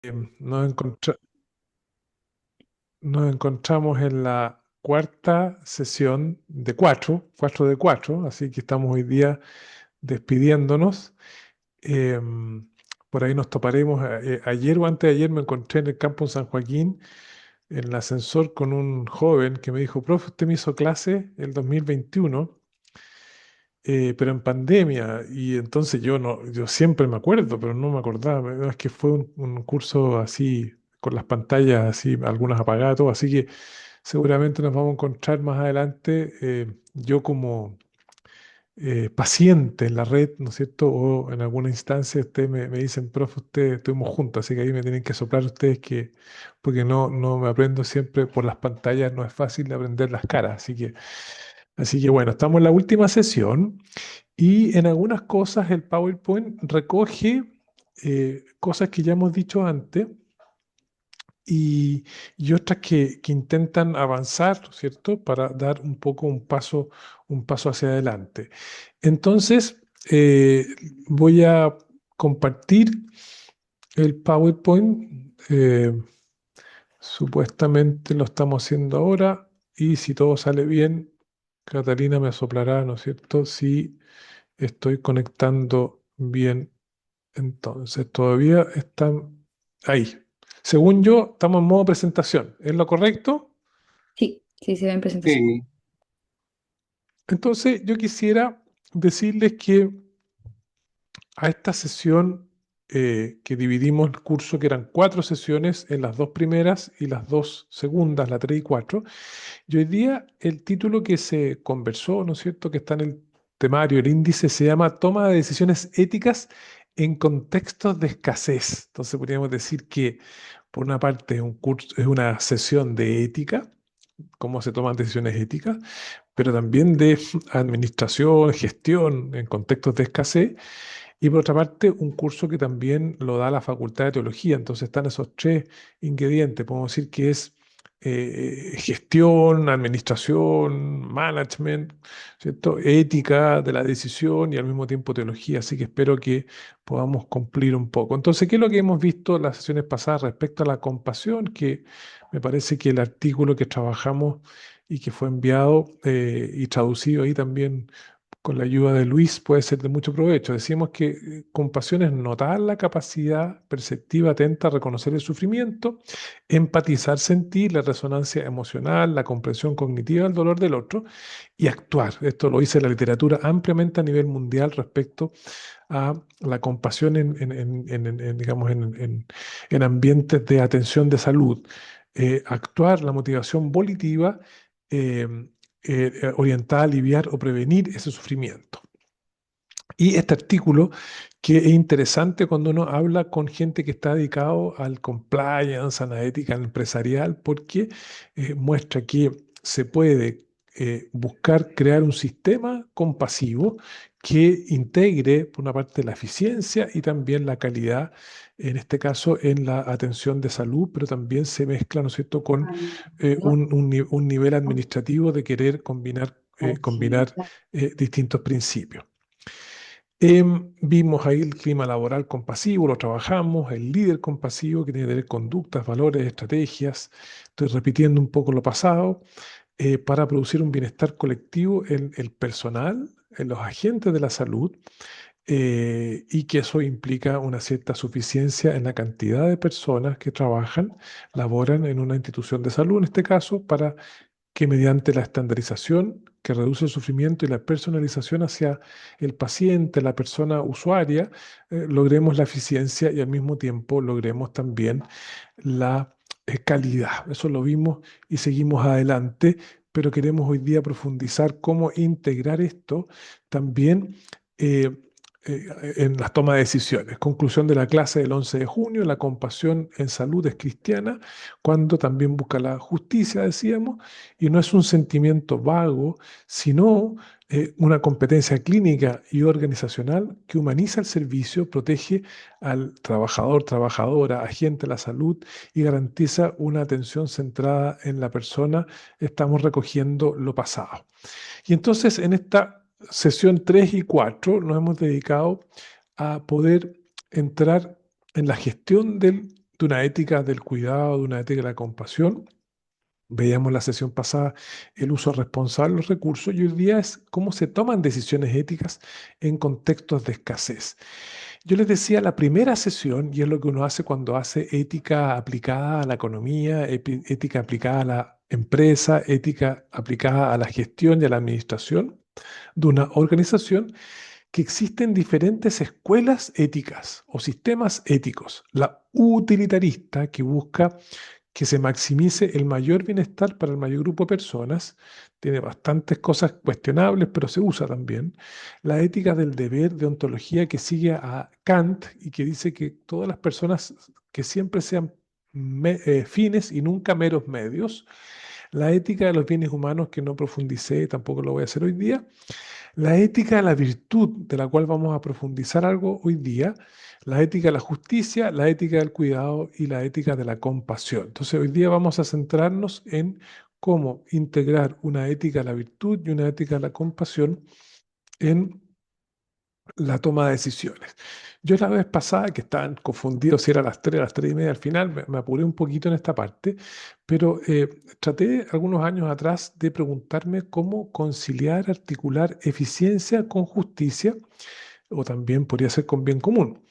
Nos nos encontramos en la cuarta sesión de cuatro de cuatro, así que estamos hoy día despidiéndonos. Por ahí nos toparemos. Ayer o antes de ayer me encontré en el campo en San Joaquín, en el ascensor, con un joven que me dijo: profe, usted me hizo clase el 2021, pero en pandemia. Y entonces yo no, yo siempre me acuerdo, pero no me acordaba. Es que fue un curso así, con las pantallas así, algunas apagadas, todo. Así que seguramente nos vamos a encontrar más adelante, yo como paciente en la red, ¿no es cierto? O en alguna instancia ustedes me dicen: profe, ustedes estuvimos juntos, así que ahí me tienen que soplar ustedes, que, porque no me aprendo siempre por las pantallas, no es fácil de aprender las caras. Así que bueno, estamos en la última sesión. Y en algunas cosas el PowerPoint recoge cosas que ya hemos dicho antes, y otras que intentan avanzar, ¿no es cierto?, para dar un poco un paso hacia adelante. Entonces, voy a compartir el PowerPoint. Supuestamente lo estamos haciendo ahora, y si todo sale bien, Catalina me soplará, ¿no es cierto?, si estoy conectando bien. Entonces, todavía están ahí. Según yo, estamos en modo presentación. ¿Es lo correcto? Sí, sí, se ve en presentación. Sí, Entonces, yo quisiera decirles que a esta sesión, que dividimos el curso, que eran cuatro sesiones, en las dos primeras y las dos segundas, la 3 y 4, y hoy día el título que se conversó, ¿no es cierto?, que está en el temario, el índice, se llama Toma de decisiones éticas en contextos de escasez. Entonces podríamos decir que, por una parte, es un curso, es una sesión de ética, cómo se toman decisiones éticas, pero también de administración, gestión en contextos de escasez. Y por otra parte, un curso que también lo da la Facultad de Teología. Entonces están esos tres ingredientes. Podemos decir que es gestión, administración, management, ¿cierto? Ética de la decisión, y al mismo tiempo teología. Así que espero que podamos cumplir un poco. Entonces, ¿qué es lo que hemos visto en las sesiones pasadas respecto a la compasión? Que me parece que el artículo que trabajamos y que fue enviado y traducido ahí también con la ayuda de Luis puede ser de mucho provecho. Decimos que compasión es notar la capacidad perceptiva atenta a reconocer el sufrimiento, empatizar, sentir la resonancia emocional, la comprensión cognitiva del dolor del otro, y actuar. Esto lo dice la literatura ampliamente a nivel mundial respecto a la compasión digamos, en ambientes de atención de salud. Actuar, la motivación volitiva, eh, orientada a aliviar o prevenir ese sufrimiento. Y este artículo, que es interesante cuando uno habla con gente que está dedicado al compliance, a la ética empresarial, porque muestra que se puede buscar crear un sistema compasivo que integre, por una parte, la eficiencia y también la calidad, en este caso en la atención de salud, pero también se mezcla, ¿no es cierto?, con un nivel administrativo de querer combinar distintos principios. Vimos ahí el clima laboral compasivo, lo trabajamos, el líder compasivo, que tiene que tener conductas, valores, estrategias. Estoy repitiendo un poco lo pasado, para producir un bienestar colectivo en el personal, en los agentes de la salud, y que eso implica una cierta suficiencia en la cantidad de personas que trabajan, laboran en una institución de salud, en este caso, para que, mediante la estandarización que reduce el sufrimiento y la personalización hacia el paciente, la persona usuaria, logremos la eficiencia y al mismo tiempo logremos también la calidad. Eso lo vimos y seguimos adelante, pero queremos hoy día profundizar cómo integrar esto también eh, en las tomas de decisiones. Conclusión de la clase del 11 de junio: la compasión en salud es cristiana, cuando también busca la justicia, decíamos, y no es un sentimiento vago, sino una competencia clínica y organizacional que humaniza el servicio, protege al trabajador, trabajadora, agente de la salud, y garantiza una atención centrada en la persona. Estamos recogiendo lo pasado. Y entonces, en esta sesión 3 y 4 nos hemos dedicado a poder entrar en la gestión de una ética del cuidado, de una ética de la compasión. Veíamos la sesión pasada el uso responsable de los recursos y hoy día es cómo se toman decisiones éticas en contextos de escasez. Yo les decía la primera sesión, y es lo que uno hace cuando hace ética aplicada a la economía, ética aplicada a la empresa, ética aplicada a la gestión y a la administración de una organización, que existen diferentes escuelas éticas o sistemas éticos. La utilitarista, que busca que se maximice el mayor bienestar para el mayor grupo de personas, tiene bastantes cosas cuestionables, pero se usa también. La ética del deber, de ontología, que sigue a Kant y que dice que todas las personas que siempre sean fines y nunca meros medios. La ética de los bienes humanos, que no profundicé, tampoco lo voy a hacer hoy día. La ética de la virtud, de la cual vamos a profundizar algo hoy día, la ética de la justicia, la ética del cuidado y la ética de la compasión. Entonces, hoy día vamos a centrarnos en cómo integrar una ética de la virtud y una ética de la compasión en la toma de decisiones. Yo la vez pasada, que estaban confundidos si era a las 3, a las 3 y media, al final me apuré un poquito en esta parte, pero traté algunos años atrás de preguntarme cómo conciliar, articular eficiencia con justicia, o también podría ser con bien común.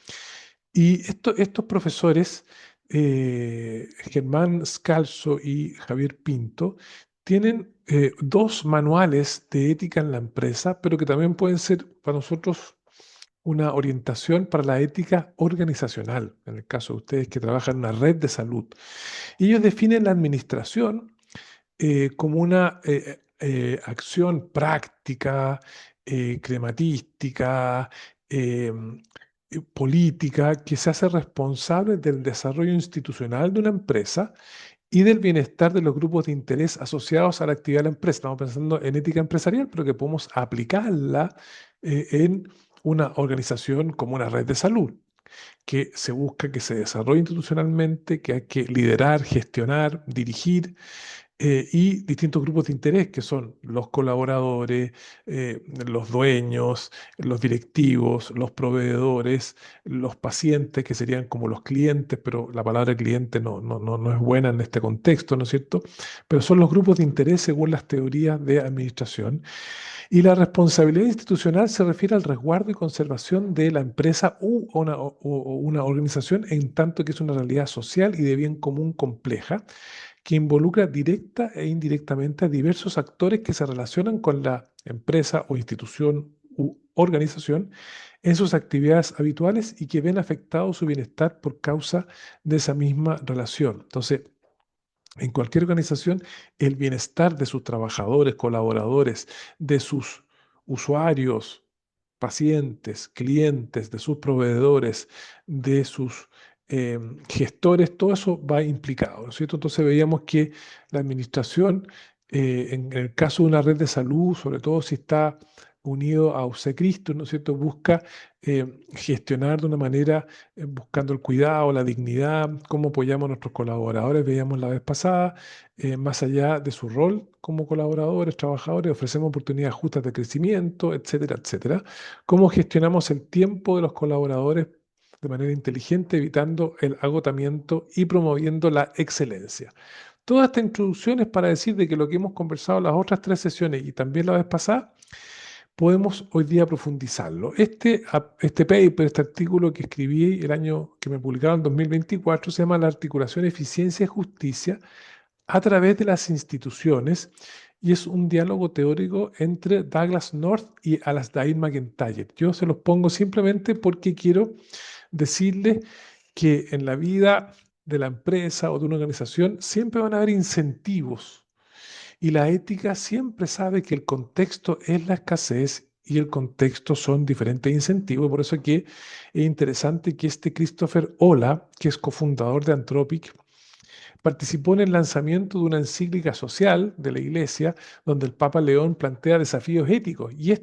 Y estos profesores, Germán Scalzo y Javier Pinto, tienen dos manuales de ética en la empresa, pero que también pueden ser para nosotros una orientación para la ética organizacional, en el caso de ustedes que trabajan en una red de salud. Y ellos definen la administración como una acción práctica, crematística, eh, política, que se hace responsable del desarrollo institucional de una empresa y del bienestar de los grupos de interés asociados a la actividad de la empresa. Estamos pensando en ética empresarial, pero que podemos aplicarla en una organización como una red de salud, que se busca que se desarrolle institucionalmente, que hay que liderar, gestionar, dirigir, y distintos grupos de interés, que son los colaboradores, los dueños, los directivos, los proveedores, los pacientes, que serían como los clientes, pero la palabra cliente no es buena en este contexto, ¿no es cierto? Pero son los grupos de interés según las teorías de administración. Y la responsabilidad institucional se refiere al resguardo y conservación de la empresa o una organización, en tanto que es una realidad social y de bien común compleja, que involucra directa e indirectamente a diversos actores que se relacionan con la empresa o institución u organización en sus actividades habituales y que ven afectado su bienestar por causa de esa misma relación. Entonces, en cualquier organización, el bienestar de sus trabajadores, colaboradores, de sus usuarios, pacientes, clientes, de sus proveedores, de sus gestores, todo eso va implicado, ¿no es cierto? Entonces veíamos que la administración, en el caso de una red de salud, sobre todo si está unido a Cristo, ¿no es cierto? Busca gestionar de una manera, buscando el cuidado, la dignidad, cómo apoyamos a nuestros colaboradores, veíamos la vez pasada, más allá de su rol como colaboradores, trabajadores, ofrecemos oportunidades justas de crecimiento, etcétera, etcétera. Cómo gestionamos el tiempo de los colaboradores de manera inteligente, evitando el agotamiento y promoviendo la excelencia. Toda esta introducción es para decir de que lo que hemos conversado en las otras tres sesiones y también la vez pasada, podemos hoy día profundizarlo. Este paper, este artículo que escribí el año que me publicaron en 2024, se llama La articulación, eficiencia y justicia a través de las instituciones, y es un diálogo teórico entre Douglas North y Alasdair MacIntyre. Yo se los pongo simplemente porque quiero decirles que en la vida de la empresa o de una organización siempre van a haber incentivos, y la ética siempre sabe que el contexto es la escasez y el contexto son diferentes incentivos. Por eso que es interesante que este Christopher Olah, que es cofundador de Anthropic, participó en el lanzamiento de una encíclica social de la Iglesia, donde el Papa León plantea desafíos éticos. Y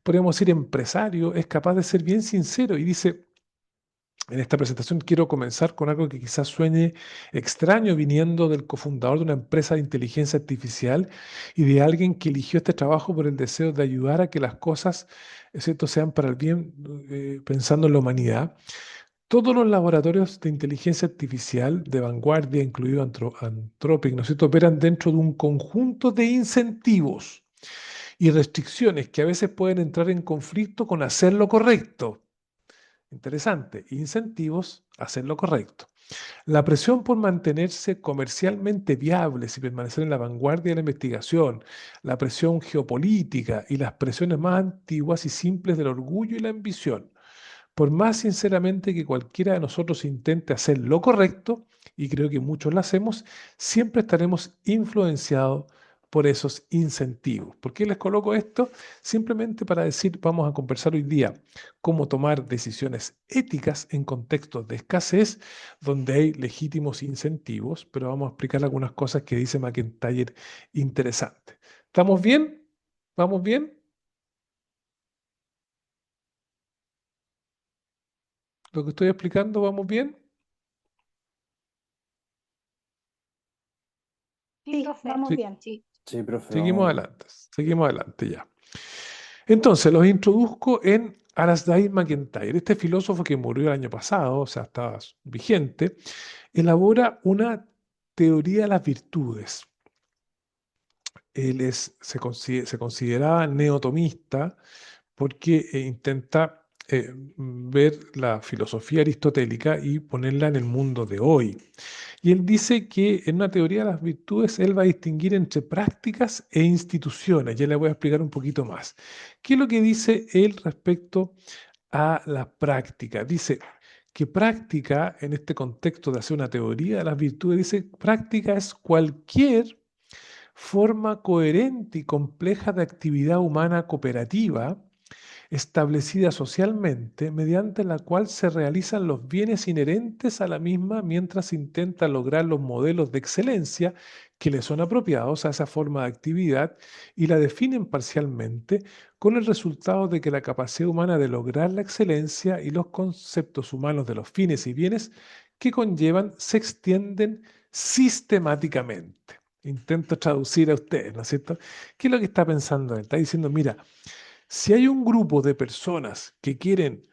podríamos decir, empresario, es capaz de ser bien sincero y dice: en esta presentación quiero comenzar con algo que quizás suene extraño viniendo del cofundador de una empresa de inteligencia artificial y de alguien que eligió este trabajo por el deseo de ayudar a que las cosas, ¿es cierto?, sean para el bien, pensando en la humanidad. todos los laboratorios de inteligencia artificial de vanguardia, incluido Anthropic, ¿no es cierto?, operan dentro de un conjunto de incentivos y restricciones que a veces pueden entrar en conflicto con hacer lo correcto. Interesante, incentivos, hacer lo correcto. La presión por mantenerse comercialmente viables y permanecer en la vanguardia de la investigación, la presión geopolítica y las presiones más antiguas y simples del orgullo y la ambición. Por más sinceramente que cualquiera de nosotros intente hacer lo correcto, y creo que muchos lo hacemos, siempre estaremos influenciados por esos incentivos. ¿Por qué les coloco esto? Simplemente para decir, vamos a conversar hoy día cómo tomar decisiones éticas en contextos de escasez donde hay legítimos incentivos, pero vamos a explicar algunas cosas que dice McIntyre interesantes. ¿Estamos bien? ¿Vamos bien? ¿Lo que estoy explicando, vamos bien? Sí, profe. Vamos Sí. bien. Sí. Sí, profe, Seguimos vamos bien. adelante, seguimos adelante ya. Entonces, los introduzco en Alasdair MacIntyre. Este filósofo que murió el año pasado, o sea, está vigente, elabora una teoría de las virtudes. Él se consideraba neotomista porque intenta ver la filosofía aristotélica y ponerla en el mundo de hoy. Y él dice que en una teoría de las virtudes él va a distinguir entre prácticas e instituciones. Ya le voy a explicar un poquito más. ¿Qué es lo que dice él respecto a la práctica? Dice que práctica, en este contexto de hacer una teoría de las virtudes, dice práctica es cualquier forma coherente y compleja de actividad humana cooperativa establecida socialmente, mediante la cual se realizan los bienes inherentes a la misma mientras intenta lograr los modelos de excelencia que le son apropiados a esa forma de actividad y la definen parcialmente con el resultado de que la capacidad humana de lograr la excelencia y los conceptos humanos de los fines y bienes que conllevan se extienden sistemáticamente. Intento traducir a ustedes, ¿no es cierto? ¿Qué es lo que está pensando él? Está diciendo, mira, si hay un grupo de personas que quieren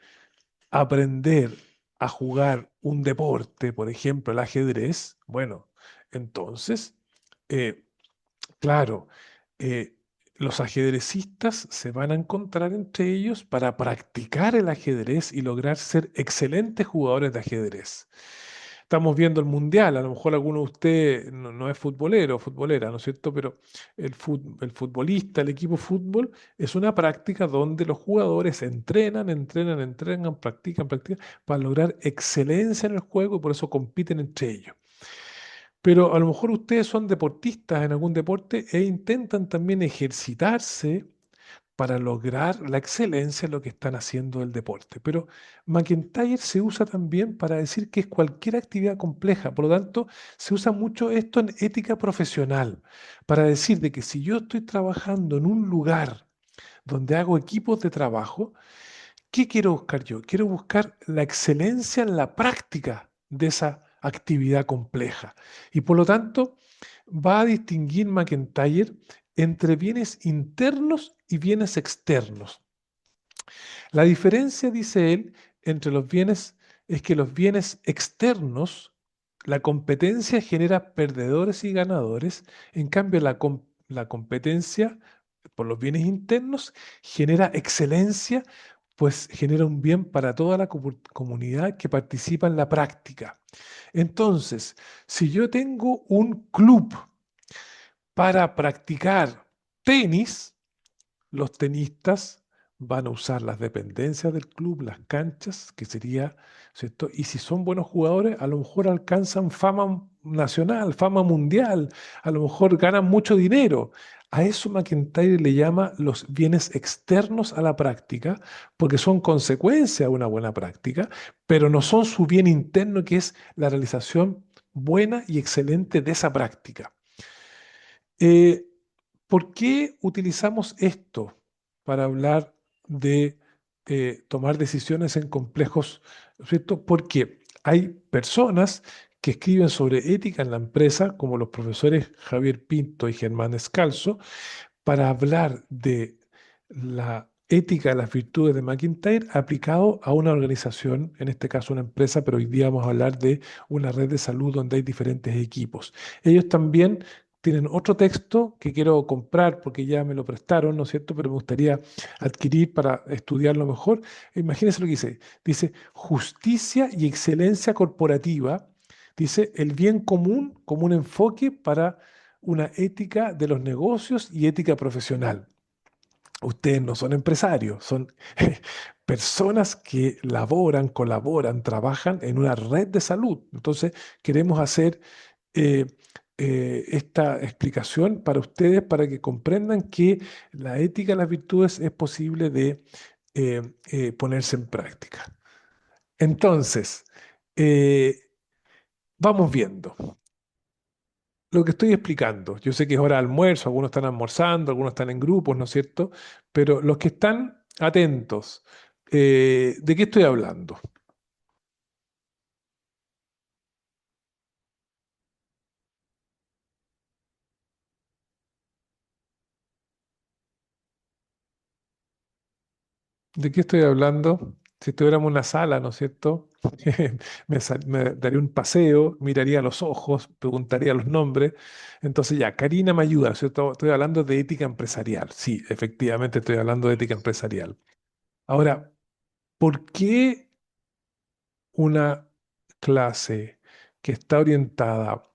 aprender a jugar un deporte, por ejemplo, el ajedrez, bueno, entonces, eh, claro, eh, los ajedrecistas se van a encontrar entre ellos para practicar el ajedrez y lograr ser excelentes jugadores de ajedrez. Estamos viendo el mundial, a lo mejor alguno de ustedes no es futbolero o futbolera, ¿no es cierto? Pero el futbolista, el equipo de fútbol, es una práctica donde los jugadores entrenan, practican, para lograr excelencia en el juego y por eso compiten entre ellos. Pero a lo mejor ustedes son deportistas en algún deporte e intentan también ejercitarse para lograr la excelencia en lo que están haciendo el deporte. Pero McIntyre se usa también para decir que es cualquier actividad compleja. Por lo tanto, se usa mucho esto en ética profesional, para decir de que si yo estoy trabajando en un lugar donde hago equipos de trabajo, ¿qué quiero buscar yo? Quiero buscar la excelencia en la práctica de esa actividad compleja. Y por lo tanto, va a distinguir McIntyre entre bienes internos y bienes externos. La diferencia, dice él, entre los bienes es que los bienes externos, la competencia genera perdedores y ganadores, en cambio la competencia por los bienes internos genera excelencia, pues genera un bien para toda la comunidad que participa en la práctica. Entonces, si yo tengo un club para practicar tenis, los tenistas van a usar las dependencias del club, las canchas, que sería, ¿cierto? Y si son buenos jugadores, a lo mejor alcanzan fama nacional, fama mundial, a lo mejor ganan mucho dinero. A eso McIntyre le llama los bienes externos a la práctica, porque son consecuencia de una buena práctica, pero no son su bien interno, que es la realización buena y excelente de esa práctica. Eh, ¿Por qué utilizamos esto para hablar de tomar decisiones en complejos, ¿cierto? Porque hay personas que escriben sobre ética en la empresa, como los profesores Javier Pinto y Germán Escalzo, para hablar de la ética de las virtudes de McIntyre aplicado a una organización, en este caso una empresa, pero hoy día vamos a hablar de una red de salud donde hay diferentes equipos. Ellos también tienen otro texto que quiero comprar porque ya me lo prestaron, ¿no es cierto? Pero me gustaría adquirir para estudiarlo mejor. Imagínense lo que dice. Dice, justicia y excelencia corporativa. Dice, el bien común como un enfoque para una ética de los negocios y ética profesional. Ustedes no son empresarios, son personas que laboran, colaboran, trabajan en una red de salud. Entonces, queremos hacer eh, esta explicación para ustedes para que comprendan que la ética de las virtudes es posible de ponerse en práctica. Entonces, eh, vamos viendo lo que estoy explicando. Yo sé que es hora de almuerzo, algunos están almorzando, algunos están en grupos, ¿no es cierto? Pero los que están atentos, ¿de qué estoy hablando? ¿De qué estoy hablando? Si estuviéramos en una sala, ¿no es cierto? Me daría un paseo, miraría a los ojos, preguntaría los nombres. Entonces ya, Karina me ayuda, ¿no es cierto? Estoy hablando de ética empresarial. Sí, efectivamente estoy hablando de ética empresarial. Ahora, ¿por qué una clase que está orientada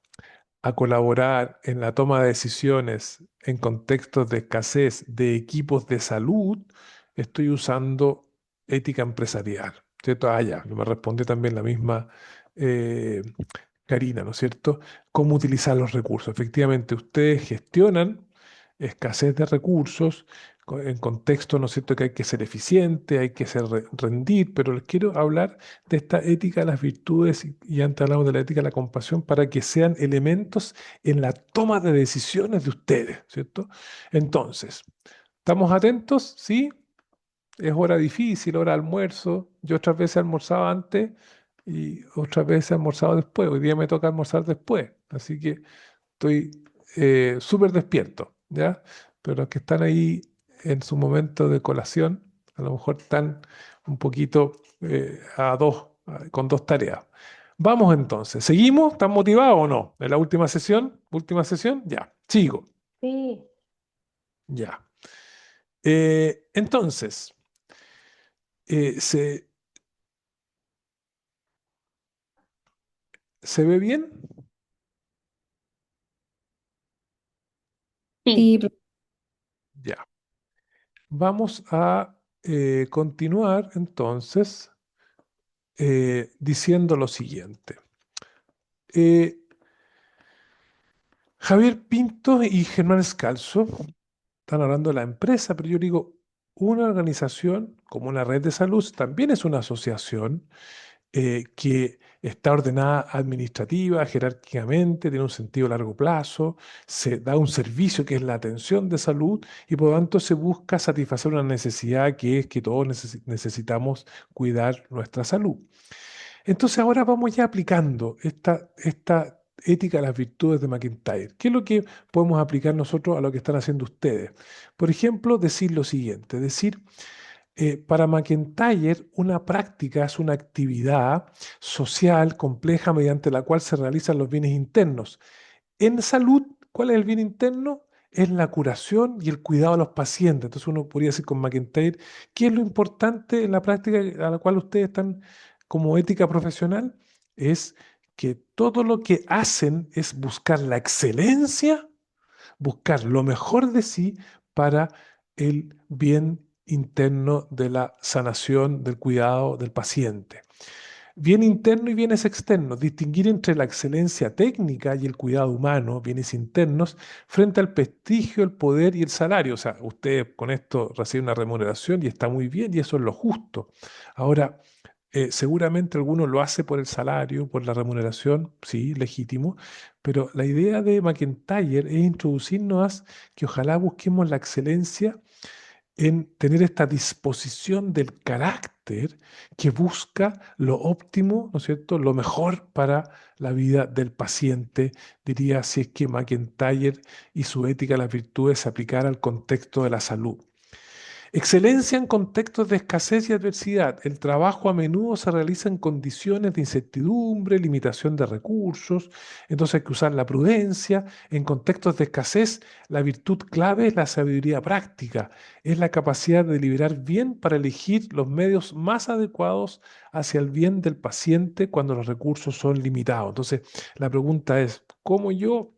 a colaborar en la toma de decisiones en contextos de escasez de equipos de salud, estoy usando ética empresarial? ¿Cierto? Ah, ya, me respondió también la misma eh, Karina, ¿no es cierto? ¿Cómo utilizar los recursos? Efectivamente, ustedes gestionan escasez de recursos en contexto, ¿no es cierto?, que hay que ser eficiente, hay que ser rendir, pero les quiero hablar de esta ética de las virtudes y antes hablamos de la ética de la compasión para que sean elementos en la toma de decisiones de ustedes, ¿cierto? Entonces, ¿estamos atentos? ¿Sí? Es hora difícil, hora de almuerzo. Yo otras veces almorzaba antes y otras veces almorzaba después. Hoy día me toca almorzar después, así que estoy súper despierto, ¿ya? Pero los que están ahí en su momento de colación, a lo mejor están un poquito con dos tareas. Vamos entonces, ¿seguimos? ¿Están motivados o no? ¿En la última sesión? ¿Última sesión? Ya, sigo, Sí, ya. Entonces, eh, ¿se, se ve bien? sí, Sí, Ya. Vamos a continuar entonces diciendo lo siguiente. Eh, Javier Pinto y Germán Scalzo están hablando de la empresa, pero yo digo, una organización como una red de salud también es una asociación que está ordenada administrativa, jerárquicamente, tiene un sentido a largo plazo, se da un servicio que es la atención de salud y por lo tanto se busca satisfacer una necesidad que es que todos necesitamos cuidar nuestra salud. Entonces ahora vamos ya aplicando esta ética de las virtudes de McIntyre. ¿Qué es lo que podemos aplicar nosotros a lo que están haciendo ustedes? Por ejemplo, decir lo siguiente, decir, para McIntyre una práctica es una actividad social compleja mediante la cual se realizan los bienes internos. En salud, ¿cuál es el bien interno? Es la curación y el cuidado de los pacientes. Entonces uno podría decir con McIntyre, ¿qué es lo importante en la práctica a la cual ustedes están como ética profesional? Es que todo lo que hacen es buscar la excelencia, buscar lo mejor de sí para el bien interno de la sanación, del cuidado del paciente. Bien interno y bienes externos, distinguir entre la excelencia técnica y el cuidado humano, bienes internos, frente al prestigio, el poder y el salario. O sea, usted con esto recibe una remuneración y está muy bien y eso es lo justo. Ahora, seguramente alguno lo hace por el salario, por la remuneración, sí, legítimo, pero la idea de McIntyre es introducirnos a que ojalá busquemos la excelencia en tener esta disposición del carácter que busca lo óptimo, ¿no es cierto?, lo mejor para la vida del paciente, diría si es que McIntyre y su ética de las virtudes se aplicara al contexto de la salud. Excelencia en contextos de escasez y adversidad. El trabajo a menudo se realiza en condiciones de incertidumbre, limitación de recursos, entonces hay que usar la prudencia. En contextos de escasez, la virtud clave es la sabiduría práctica, es la capacidad de deliberar bien para elegir los medios más adecuados hacia el bien del paciente cuando los recursos son limitados. Entonces, la pregunta es, ¿cómo yo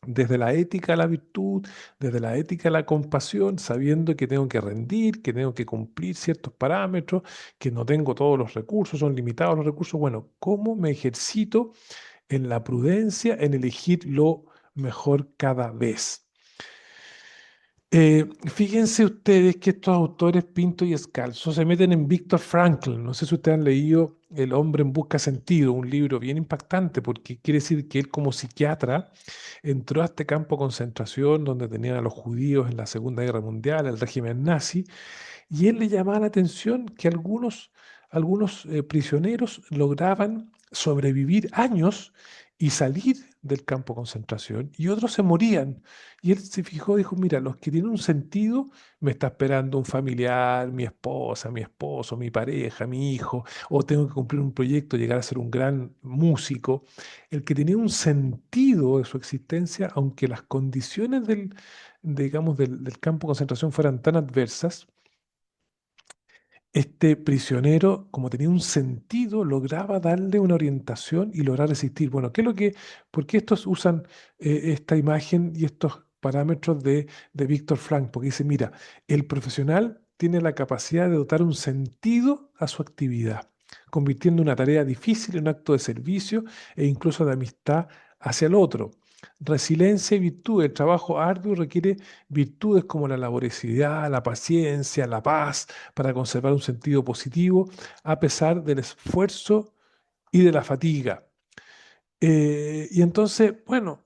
desde la ética a la virtud, desde la ética a la compasión, sabiendo que tengo que rendir, que tengo que cumplir ciertos parámetros, que no tengo todos los recursos, son limitados los recursos? Bueno, ¿cómo me ejercito en la prudencia, en elegir lo mejor cada vez? Fíjense ustedes que estos autores Pinto y Scalzo se meten en Viktor Frankl. No sé si ustedes han leído El hombre en busca de sentido, un libro bien impactante porque quiere decir que él como psiquiatra entró a este campo de concentración donde tenían a los judíos en la Segunda Guerra Mundial, el régimen nazi, y él le llamaba la atención que algunos prisioneros lograban sobrevivir años y salir del campo de concentración y otros se morían. Y él se fijó, dijo, mira, los que tienen un sentido, me está esperando un familiar, mi esposa, mi esposo, mi pareja, mi hijo, o tengo que cumplir un proyecto, llegar a ser un gran músico. El que tenía un sentido de su existencia, aunque las condiciones digamos, del campo de concentración fueran tan adversas, este prisionero, como tenía un sentido, lograba darle una orientación y lograr resistir. Bueno, ¿por qué estos usan esta imagen y estos parámetros de Víctor Frank? Porque dice, mira, el profesional tiene la capacidad de dotar un sentido a su actividad, convirtiendo una tarea difícil en un acto de servicio e incluso de amistad hacia el otro. Resiliencia y virtud. El trabajo arduo requiere virtudes como la laboriosidad, la paciencia, la paz, para conservar un sentido positivo a pesar del esfuerzo y de la fatiga. Y entonces, bueno,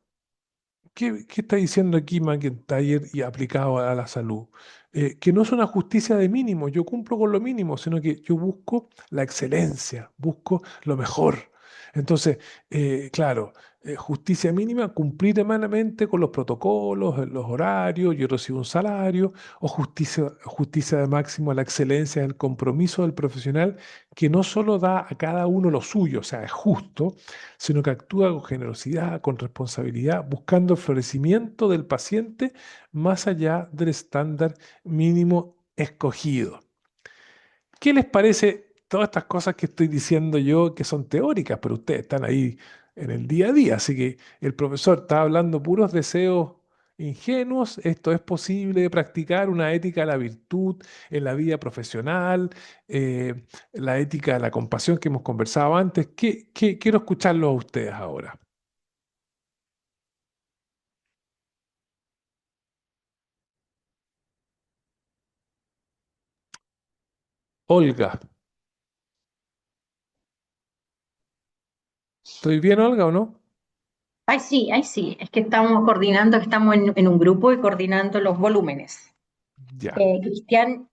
¿qué está diciendo aquí McIntyre y aplicado a la salud? Que no es una justicia de mínimo, yo cumplo con lo mínimo, sino que yo busco la excelencia, busco lo mejor. Entonces, claro, justicia mínima, cumplir humanamente con los protocolos, los horarios, yo recibo un salario, o justicia de máximo, la excelencia, el compromiso del profesional que no solo da a cada uno lo suyo, o sea, es justo, sino que actúa con generosidad, con responsabilidad, buscando el florecimiento del paciente más allá del estándar mínimo escogido. ¿Qué les parece todas estas cosas que estoy diciendo yo que son teóricas, pero ustedes están ahí en el día a día? Así que el profesor está hablando puros deseos ingenuos. Esto es posible de practicar una ética de la virtud en la vida profesional, la ética de la compasión que hemos conversado antes. Quiero escucharlo a ustedes ahora. Olga, ¿estoy bien, Olga, o no? Ay, sí, es que estamos coordinando, que estamos en un grupo y coordinando los volúmenes. Ya. Cristian,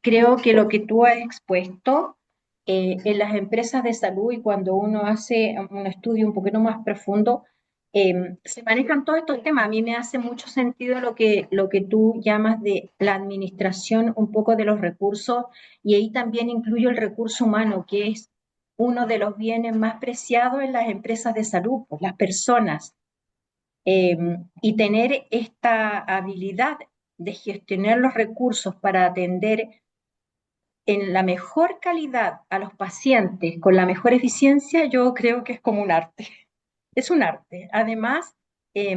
creo que lo que tú has expuesto en las empresas de salud y cuando uno hace un estudio un poquito más profundo, se manejan todos estos temas. A mí me hace mucho sentido lo que tú llamas de la administración un poco de los recursos y ahí también incluyo el recurso humano, que es uno de los bienes más preciados en las empresas de salud, pues, las personas. eh, y tener esta habilidad de gestionar los recursos para atender en la mejor calidad a los pacientes con la mejor eficiencia, yo creo que es como un arte. Es un arte. Además, eh,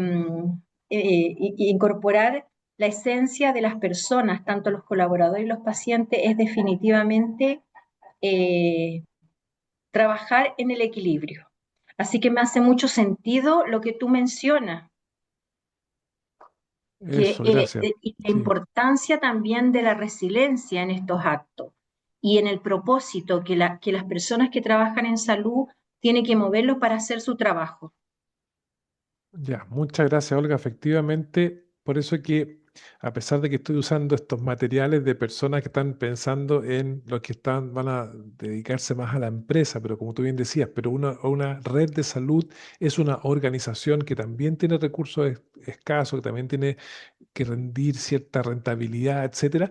incorporar la esencia de las personas, tanto los colaboradores y los pacientes, es definitivamente eh, trabajar en el equilibrio. Así que me hace mucho sentido lo que tú mencionas, Eso, gracias. y la Sí. importancia también de la resiliencia en estos actos y en el propósito que las personas que trabajan en salud tienen que moverlo para hacer su trabajo. Ya, muchas gracias, Olga. Efectivamente, por eso que a pesar de que estoy usando estos materiales de personas que están pensando en los que van a dedicarse más a la empresa, pero como tú bien decías, pero una red de salud es una organización que también tiene recursos escasos, que también tiene que rendir cierta rentabilidad, etcétera.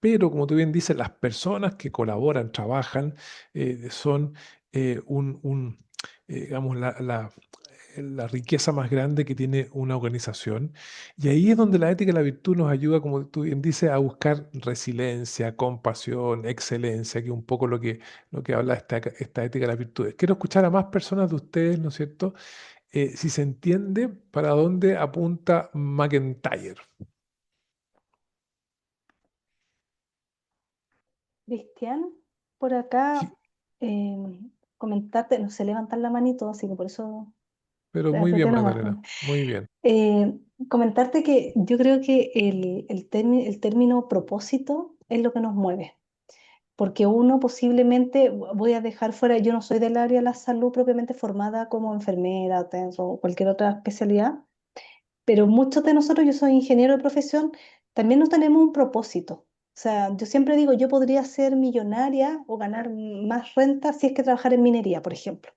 pero como tú bien dices, las personas que colaboran, trabajan, son digamos, la riqueza más grande que tiene una organización. Y ahí es donde la ética y la virtud nos ayuda, como tú bien dices, a buscar resiliencia, compasión, excelencia, que es un poco lo que habla esta ética de las virtudes. Quiero escuchar a más personas de ustedes, ¿no es cierto? Si se entiende para dónde apunta McIntyre. Cristian, por acá Sí, eh, comentarte, no sé levantar la manito, así que por eso pero muy apreté bien, nomás. Magdalena, muy bien. Eh, Comentarte que yo creo que el término propósito es lo que nos mueve, porque uno posiblemente, voy a dejar fuera, yo no soy del área de la salud propiamente formada como enfermera o cualquier otra especialidad, pero muchos de nosotros, yo soy ingeniero de profesión, también nos tenemos un propósito. O sea, yo siempre digo, yo podría ser millonaria o ganar más renta si es que trabajar en minería, por ejemplo.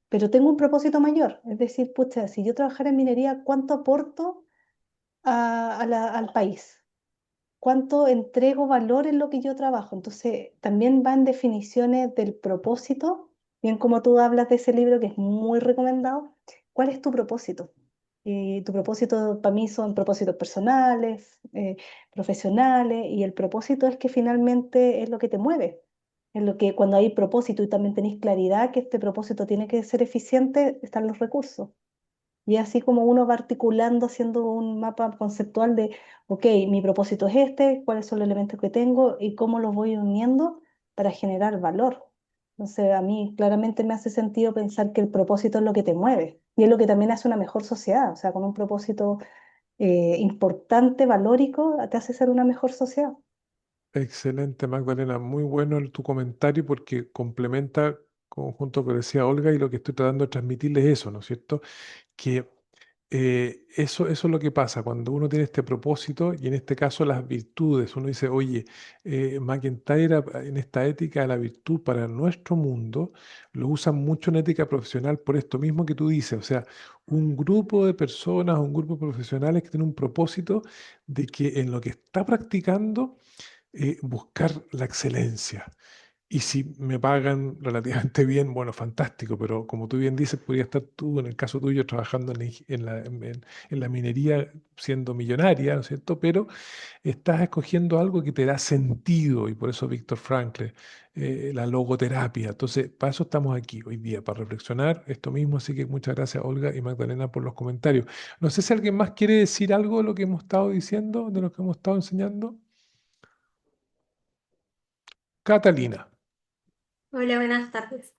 Pero tengo un propósito mayor, es decir, pucha, si yo trabajara en minería, ¿cuánto aporto al país? ¿Cuánto entrego valor en lo que yo trabajo? Entonces, también van definiciones del propósito, bien como tú hablas de ese libro que es muy recomendado. ¿Cuál es tu propósito? Y tu propósito para mí son propósitos personales, profesionales, y el propósito es que finalmente es lo que te mueve. Es lo que cuando hay propósito y también tenéis claridad que este propósito tiene que ser eficiente, están los recursos. Y así como uno va articulando, haciendo un mapa conceptual de, ok, mi propósito es este, cuáles son los elementos que tengo y cómo los voy uniendo para generar valor. Entonces, a mí claramente me hace sentido pensar que el propósito es lo que te mueve y es lo que también hace una mejor sociedad. O sea, con un propósito importante, valórico, te hace ser una mejor sociedad. Excelente, Magdalena. Muy bueno tu comentario porque complementa junto con lo que decía Olga y lo que estoy tratando de transmitirles eso, ¿no es cierto? Que eso es lo que pasa cuando uno tiene este propósito y en este caso las virtudes. Uno dice, oye, McIntyre en esta ética de la virtud para nuestro mundo lo usan mucho en ética profesional por esto mismo que tú dices. O sea, un grupo de personas, un grupo de profesionales que tienen un propósito de que en lo que está practicando buscar la excelencia. Y si me pagan relativamente bien, bueno, fantástico, pero como tú bien dices, podría estar tú, en el caso tuyo, trabajando en la minería siendo millonaria, ¿no es cierto? Pero estás escogiendo algo que te da sentido, y por eso Víctor Frankl, la logoterapia. Entonces, para eso estamos aquí hoy día, para reflexionar esto mismo. Así que muchas gracias, Olga y Magdalena, por los comentarios. No sé si alguien más quiere decir algo de lo que hemos estado diciendo, de lo que hemos estado enseñando. Catalina. Hola, buenas tardes.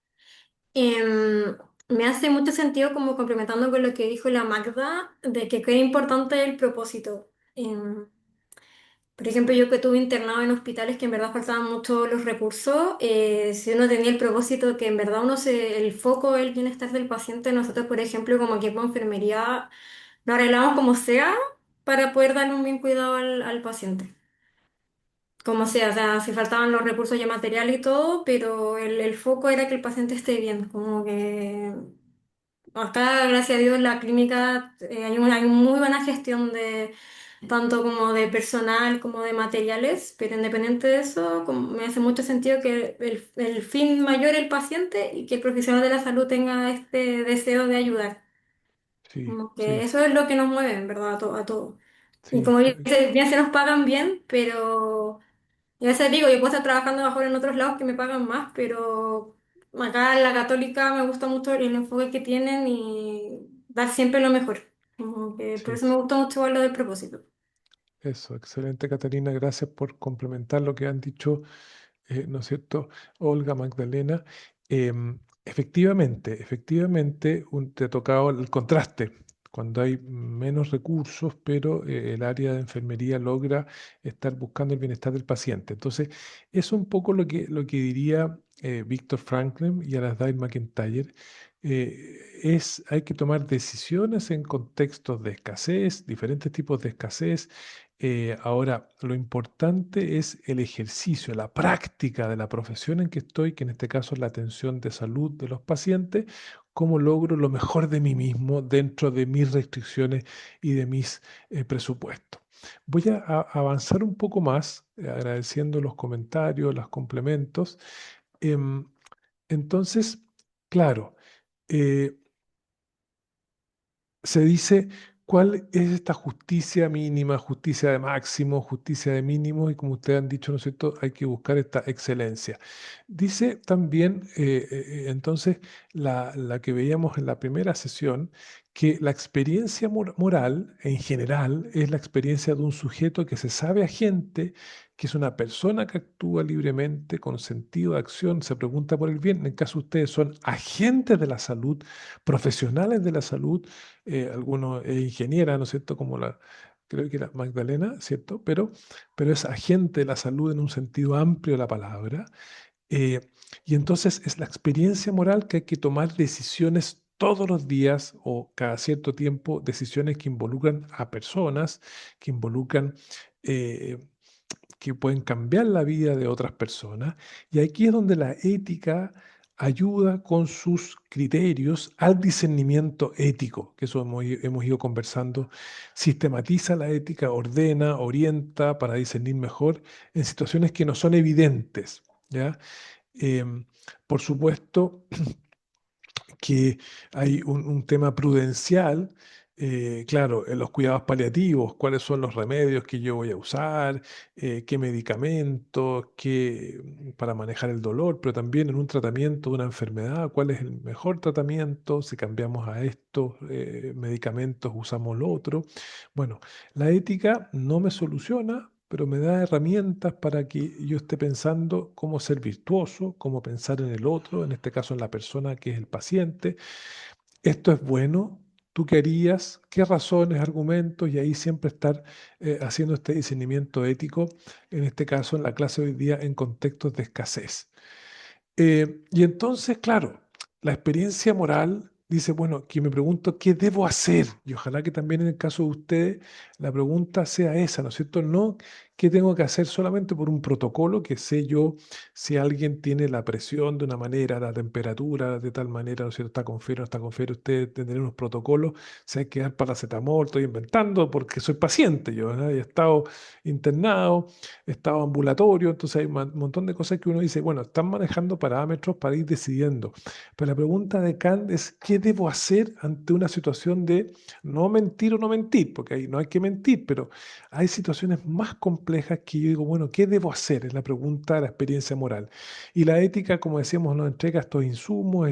Me hace mucho sentido como complementando con lo que dijo la Magda, de que qué importante es el propósito. Por ejemplo, yo que estuve internado en hospitales que en verdad faltaban mucho los recursos, si uno tenía el propósito que en verdad el foco es el bienestar del paciente, nosotros, por ejemplo, como equipo de enfermería, lo arreglamos como sea para poder darle un bien cuidado al paciente. Como sea, o sea, si faltaban los recursos ya materiales y todo, pero el foco era que el paciente esté bien. Como que acá, gracias a Dios, la clínica hay muy buena gestión de tanto como de personal como de materiales, pero independiente de eso, me hace mucho sentido que el fin mayor es el paciente y que el profesional de la salud tenga este deseo de ayudar. Sí, Como que sí, eso es lo que nos mueve, en verdad, a todo. Y sí. como dice, bien se nos pagan bien, pero... Y a veces digo, yo puedo estar trabajando mejor en otros lados que me pagan más, pero acá en la Católica me gusta mucho el enfoque que tienen y dar siempre lo mejor. Como que por Sí, eso me gusta mucho igual lo del propósito. eso, excelente, Catalina. Gracias por complementar lo que han dicho, ¿no es cierto? Olga, Magdalena. Efectivamente, te ha tocado el contraste, cuando hay menos recursos, pero el área de enfermería logra estar buscando el bienestar del paciente. Entonces, es un poco lo que diría Víctor Franklin y Alasdair MacIntyre. Hay que tomar decisiones en contextos de escasez, diferentes tipos de escasez. Ahora, lo importante es el ejercicio, la práctica de la profesión en que estoy, que en este caso es la atención de salud de los pacientes, cómo logro lo mejor de mí mismo dentro de mis restricciones y de mis presupuestos. Voy a avanzar un poco más, agradeciendo los comentarios, los complementos. Em, entonces, claro, eh, se dice cuál es esta justicia mínima, justicia de máximo, justicia de mínimo, y como ustedes han dicho, ¿no es cierto?, hay que buscar esta excelencia. Dice también, entonces, la que veíamos en la primera sesión, que la experiencia moral en general es la experiencia de un sujeto que se sabe agente, que es una persona que actúa libremente, con sentido de acción, se pregunta por el bien. En el caso de ustedes son agentes de la salud, profesionales de la salud, algunos es ingeniera, ¿no es cierto? Como creo que era Magdalena, ¿cierto? Pero es agente de la salud en un sentido amplio de la palabra. eh, y entonces es la experiencia moral que hay que tomar decisiones todos los días o cada cierto tiempo, decisiones que involucran a personas, que involucran eh, que pueden cambiar la vida de otras personas. Y aquí es donde la ética ayuda con sus criterios al discernimiento ético, que eso hemos ido conversando, sistematiza la ética, ordena, orienta para discernir mejor en situaciones que no son evidentes, ¿ya? Em, por supuesto, que hay un tema prudencial, claro, en los cuidados paliativos, cuáles son los remedios que yo voy a usar, qué medicamentos, para manejar el dolor, pero también en un tratamiento de una enfermedad, cuál es el mejor tratamiento, si cambiamos a estos medicamentos, usamos lo otro. Bueno, la ética no me soluciona, pero me da herramientas para que yo esté pensando cómo ser virtuoso, cómo pensar en el otro, en este caso en la persona que es el paciente. Esto es bueno, ¿tú qué harías? ¿Qué razones, argumentos? Y ahí siempre estar haciendo este discernimiento ético, en este caso en la clase hoy día en contextos de escasez. Y entonces, claro, la experiencia moral dice, bueno, que me pregunto qué debo hacer. Y ojalá que también en el caso de ustedes la pregunta sea esa, ¿no es cierto? No qué tengo que hacer solamente por un protocolo, que sé yo si alguien tiene la presión de una manera, la temperatura de tal manera, ¿no es cierto? Está con fiebre, no está con fiebre, ustedes tendrán unos protocolos, si hay que dar paracetamol, estoy inventando porque soy paciente yo, ¿verdad? Y he estado internado, estado ambulatorio, entonces hay un montón de cosas que uno dice, bueno, están manejando parámetros para ir decidiendo. Pero la pregunta de Kant es, ¿qué debo hacer ante una situación de no mentir o no mentir? Porque ahí no hay que mentir, pero hay situaciones más complejas que yo digo, bueno, ¿qué debo hacer? Es la pregunta de la experiencia moral. Y la ética, como decíamos, nos entrega estos insumos,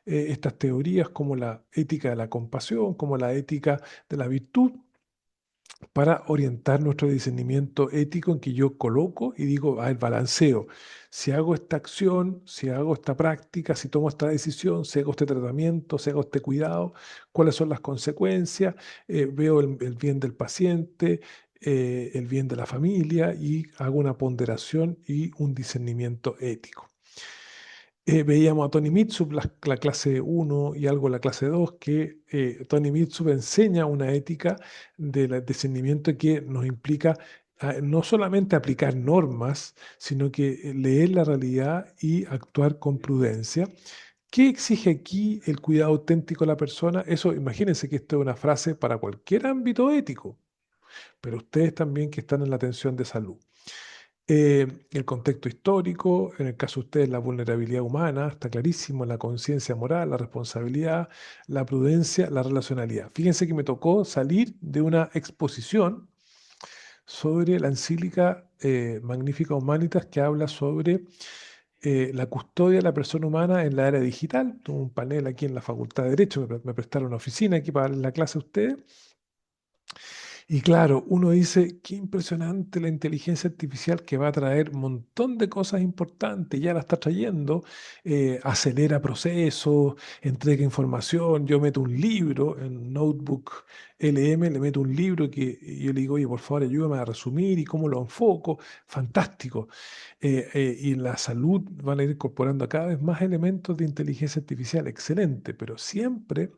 estas teorías como la ética de la compasión, como la ética de la virtud, para orientar nuestro discernimiento ético en que yo coloco y digo, el balanceo. Si hago esta acción, si hago esta práctica, si tomo esta decisión, si hago este tratamiento, si hago este cuidado, cuáles son las consecuencias, veo el bien del paciente, el bien de la familia y hago una ponderación y un discernimiento ético. Veíamos a Tony Mitsup, la clase 1 y algo la clase 2, que Tony Mitsup enseña una ética del discernimiento que nos implica no solamente aplicar normas, sino que leer la realidad y actuar con prudencia. ¿Qué exige aquí el cuidado auténtico de la persona? Eso, imagínense que esto es una frase para cualquier ámbito ético, pero ustedes también que están en la atención de salud. El contexto histórico, en el caso de ustedes, la vulnerabilidad humana, está clarísimo, la conciencia moral, la responsabilidad, la prudencia, la relacionalidad. Fíjense que me tocó salir de una exposición sobre la encíclica Magnifica Humanitas, que habla sobre la custodia de la persona humana en la era digital. Tuve un panel aquí en la Facultad de Derecho, me prestaron una oficina aquí para darle la clase a ustedes. Y claro, uno dice, qué impresionante la inteligencia artificial que va a traer un montón de cosas importantes, ya la está trayendo, acelera procesos, entrega información, yo meto un libro en Notebook LM, le meto un libro que yo le digo, oye, por favor, ayúdame a resumir y cómo lo enfoco, fantástico. Y en la salud van a ir incorporando cada vez más elementos de inteligencia artificial, excelente, pero siempre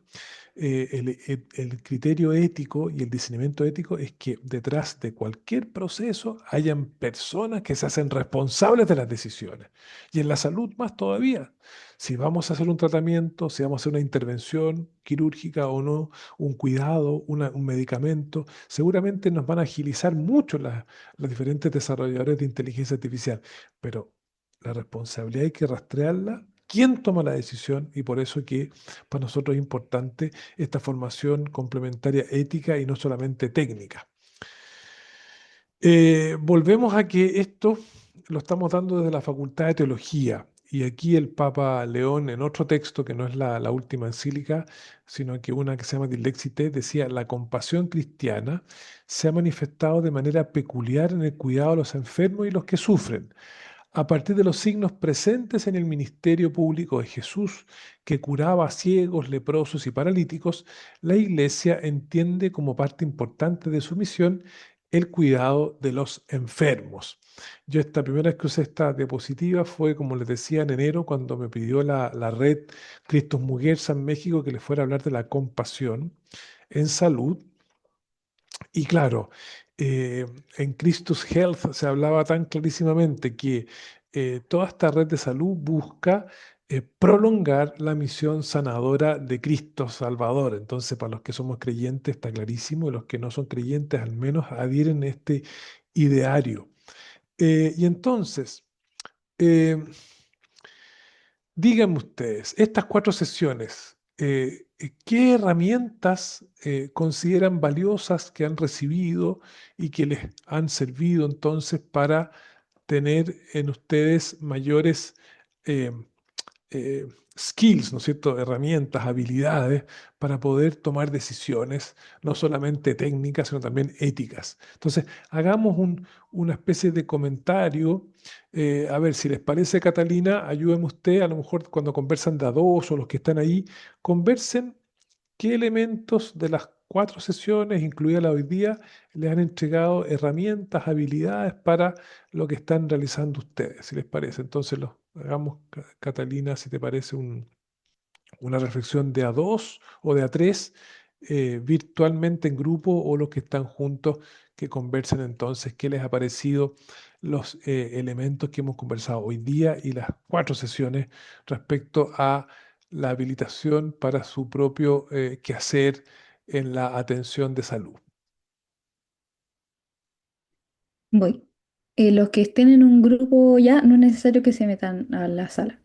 el criterio ético y el discernimiento ético ético es que detrás de cualquier proceso hayan personas que se hacen responsables de las decisiones. Y en la salud más todavía. Si vamos a hacer un tratamiento, si vamos a hacer una intervención quirúrgica o no, un cuidado, un medicamento, seguramente nos van a agilizar mucho los diferentes desarrolladores de inteligencia artificial. Pero la responsabilidad hay que rastrearla. ¿Quién toma la decisión? Y por eso que para nosotros es importante esta formación complementaria ética y no solamente técnica. Volvemos a que esto lo estamos dando desde la Facultad de Teología. Y aquí el Papa León, en otro texto que no es la última encíclica, sino que una que se llama Dilexite, decía: la compasión cristiana se ha manifestado de manera peculiar en el cuidado de los enfermos y los que sufren, a partir de los signos presentes en el ministerio público de Jesús, que curaba a ciegos, leprosos y paralíticos. La Iglesia entiende como parte importante de su misión el cuidado de los enfermos. Yo esta primera vez que usé esta diapositiva fue, como les decía, en enero, cuando me pidió la red Cristos Muguerza en México que les fuera a hablar de la compasión en salud. Y claro, eh, en Christus Health se hablaba tan clarísimamente que toda esta red de salud busca prolongar la misión sanadora de Cristo Salvador. Entonces, para los que somos creyentes está clarísimo, y los que no son creyentes al menos adhieren a este ideario. Y entonces, eh, díganme ustedes, estas 4 sesiones, ¿qué herramientas consideran valiosas que han recibido y que les han servido entonces para tener en ustedes mayores eh, eh, skills, ¿no es cierto? Herramientas, habilidades para poder tomar decisiones, no solamente técnicas, sino también éticas? Entonces, hagamos una especie de comentario. A ver, si les parece, Catalina, ayúdeme usted, a lo mejor cuando conversan de a dos o los que están ahí, conversen qué elementos de las 4 sesiones, incluida la de hoy día, les han entregado herramientas, habilidades para lo que están realizando ustedes, si les parece. Entonces, hagamos, Catalina, si te parece, una reflexión de a dos o de a tres, virtualmente en grupo, o los que están juntos, que conversen entonces qué les ha parecido los elementos que hemos conversado hoy día y las 4 sesiones respecto a la habilitación para su propio quehacer en la atención de salud. Voy. Los que estén en un grupo ya, no es necesario que se metan a la sala.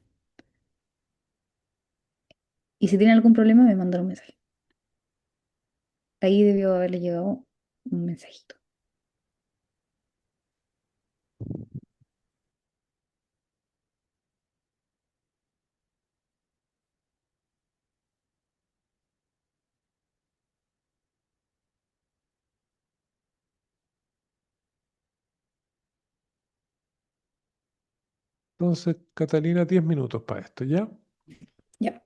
Y si tienen algún problema, me mandan un mensaje. Ahí debió haberle llegado un mensajito. Entonces, Catalina, 10 minutos para esto, ¿ya? Ya.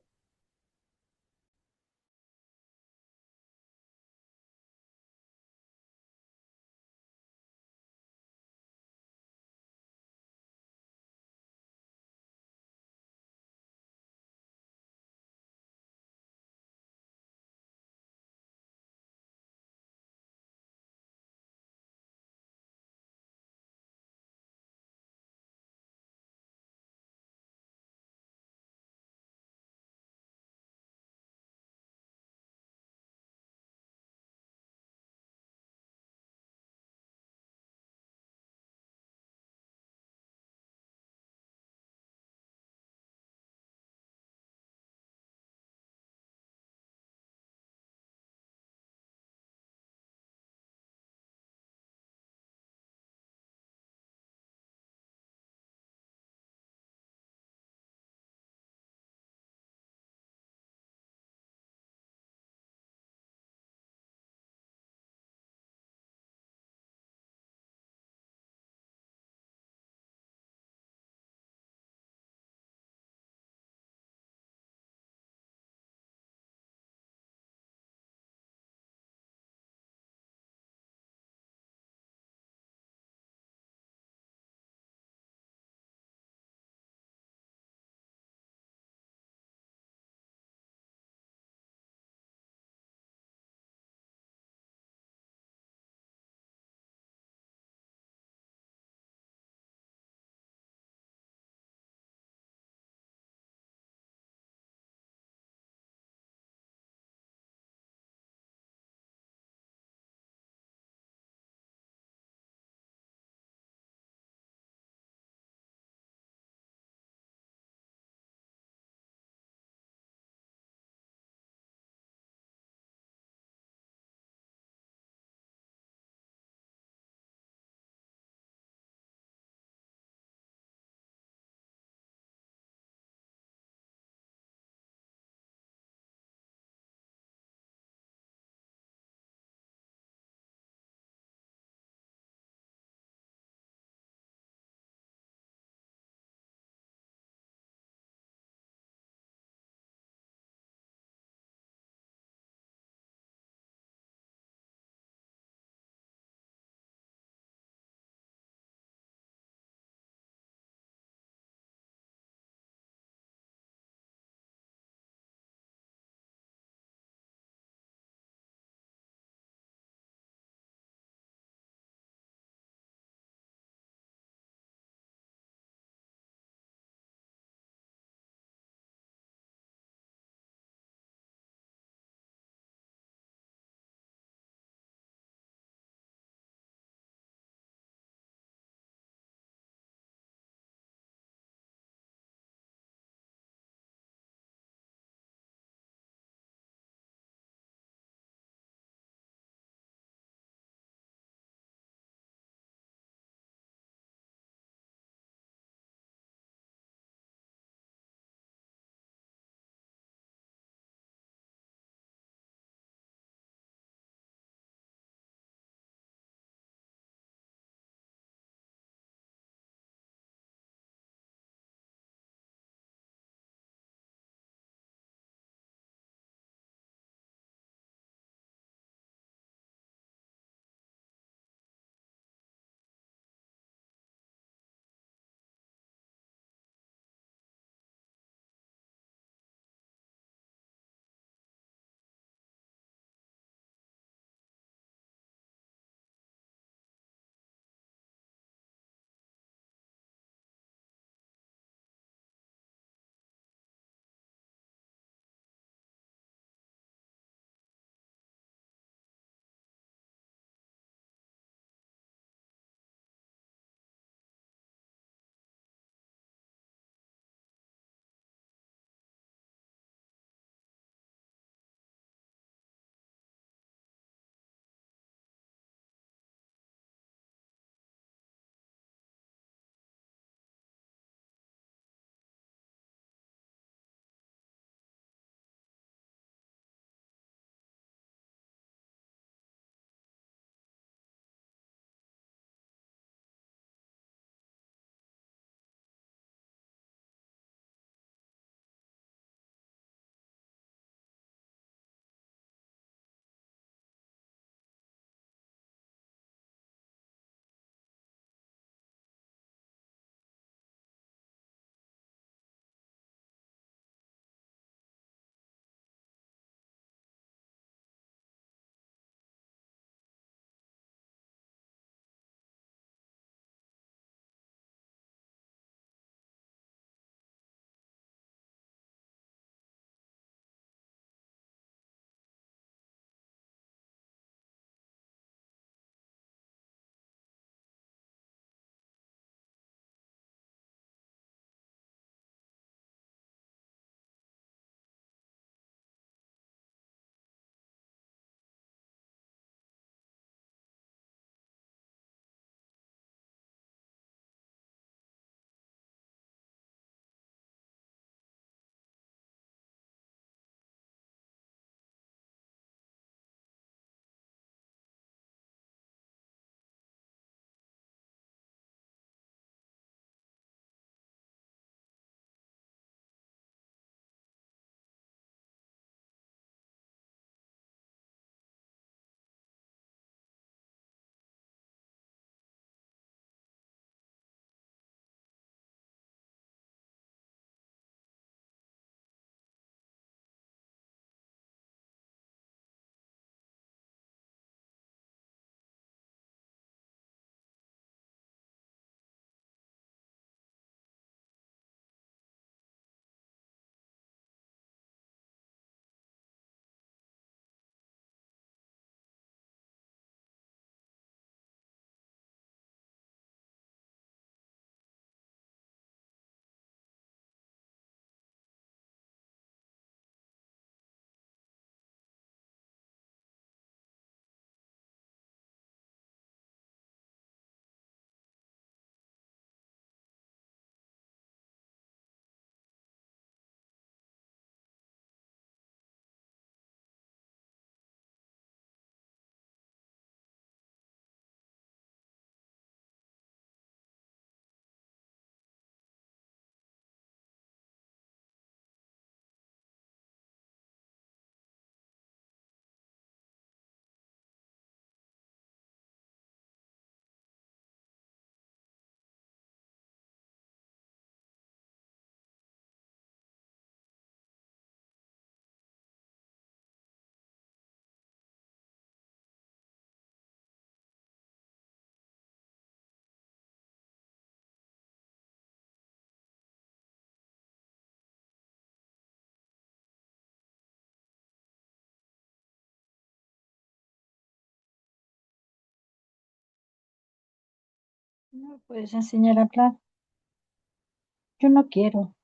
¿No me puedes enseñar a hablar? Yo no quiero.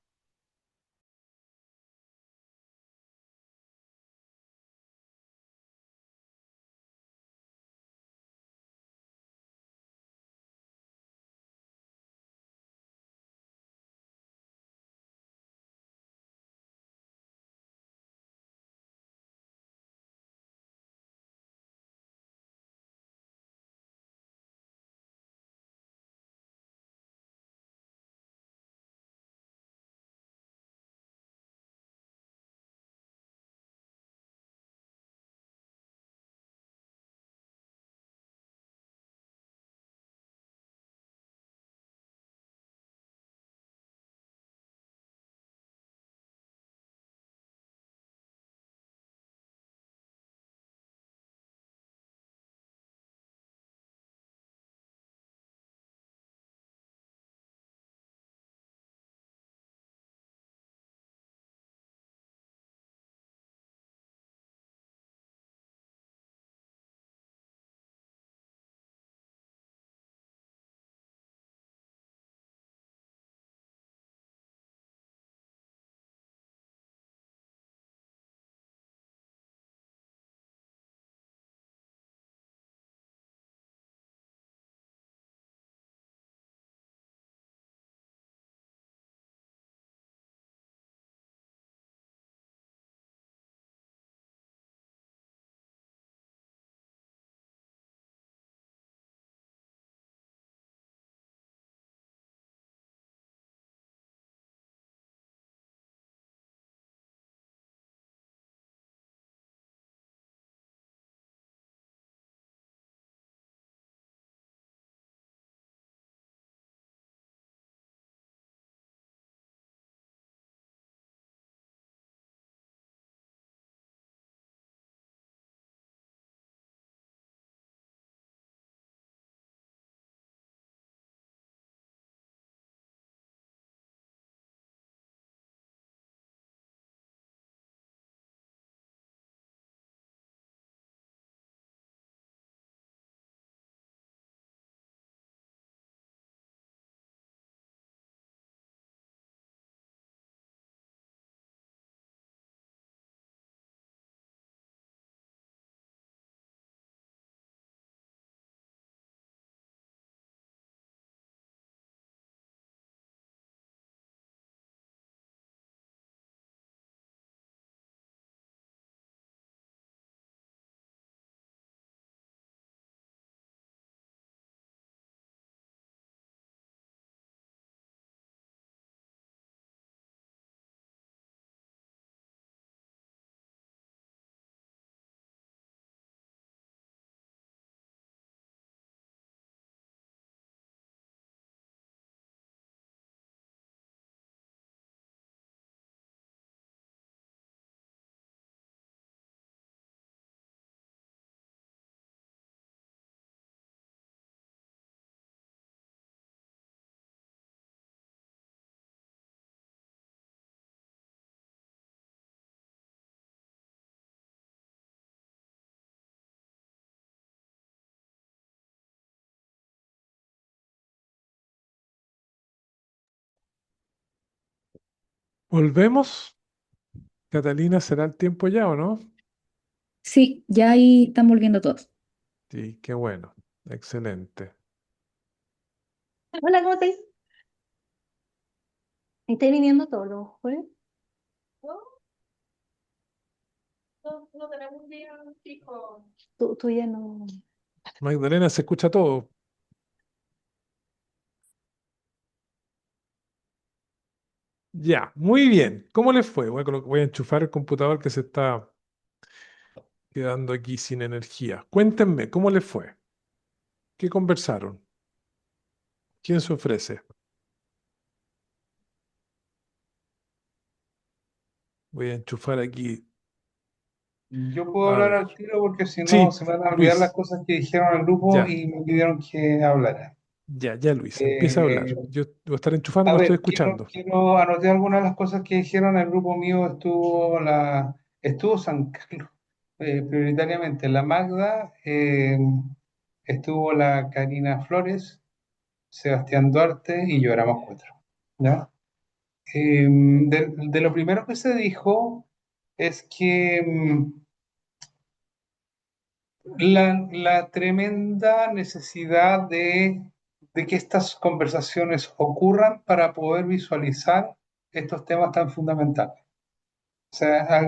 ¿Volvemos? Catalina, ¿será el tiempo ya o no? Sí, ya ahí están volviendo todos. Sí, qué bueno. Excelente. Hola, ¿cómo estáis? ¿Estáis viniendo todos los jueves? No tenemos un día fijo. Tú ya no. Magdalena, se escucha todo. Ya, muy bien. ¿Cómo les fue? Voy a enchufar el computador que se está quedando aquí sin energía. Cuéntenme, ¿cómo les fue? ¿Qué conversaron? ¿Quién se ofrece? Voy a enchufar aquí. Yo puedo A hablar ver. al tiro porque si no Sí, se me van a olvidar las Luis. cosas que dijeron al grupo Ya, y me pidieron que hablara. ya, Luis. Empieza a hablar. Eh, Yo voy a estar enchufando, a no estoy ver, quiero, escuchando. quiero anotar algunas de las cosas que dijeron. El grupo mío estuvo San Carlos, prioritariamente la Magda, estuvo la Karina Flores, Sebastián Duarte y yo éramos 4. ¿Ya? De lo primero que se dijo es que la tremenda necesidad de que estas conversaciones ocurran para poder visualizar estos temas tan fundamentales. O sea,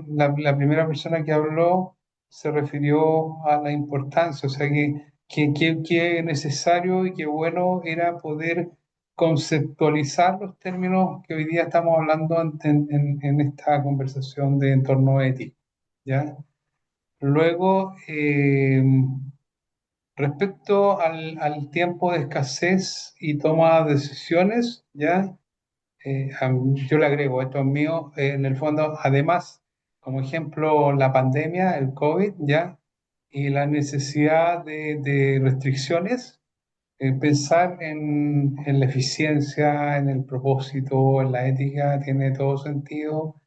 la primera persona que habló se refirió a la importancia, o sea, que necesario y qué bueno era poder conceptualizar los términos que hoy día estamos hablando en esta conversación de entorno ético, ¿ya? Luego, respecto al tiempo de escasez y toma de decisiones, ¿ya? Yo le agrego, esto es mío, en el fondo, además, como ejemplo, la pandemia, el COVID, ¿ya? Y la necesidad de restricciones, pensar en la eficiencia, en el propósito, en la ética, tiene todo sentido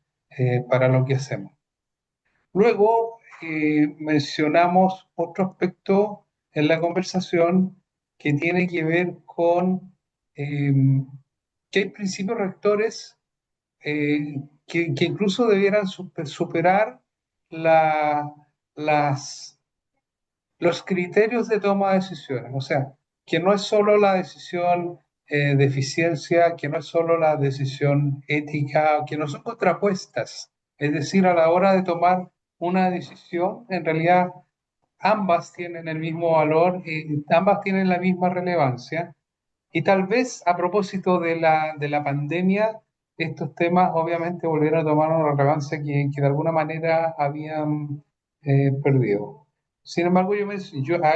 para lo que hacemos. Luego, mencionamos otro aspecto en la conversación que tiene que ver con que hay principios rectores que incluso debieran superar la- las, los criterios de toma de decisiones. O sea, que no es solo la decisión de eficiencia, que no es solo la decisión ética, que no son contrapuestas. Es decir, a la hora de tomar una decisión, en realidad ambas tienen el mismo valor y ambas tienen la misma relevancia. Y tal vez a propósito de la pandemia, estos temas obviamente volvieron a tomar una relevancia que de alguna manera habían perdido. Sin embargo,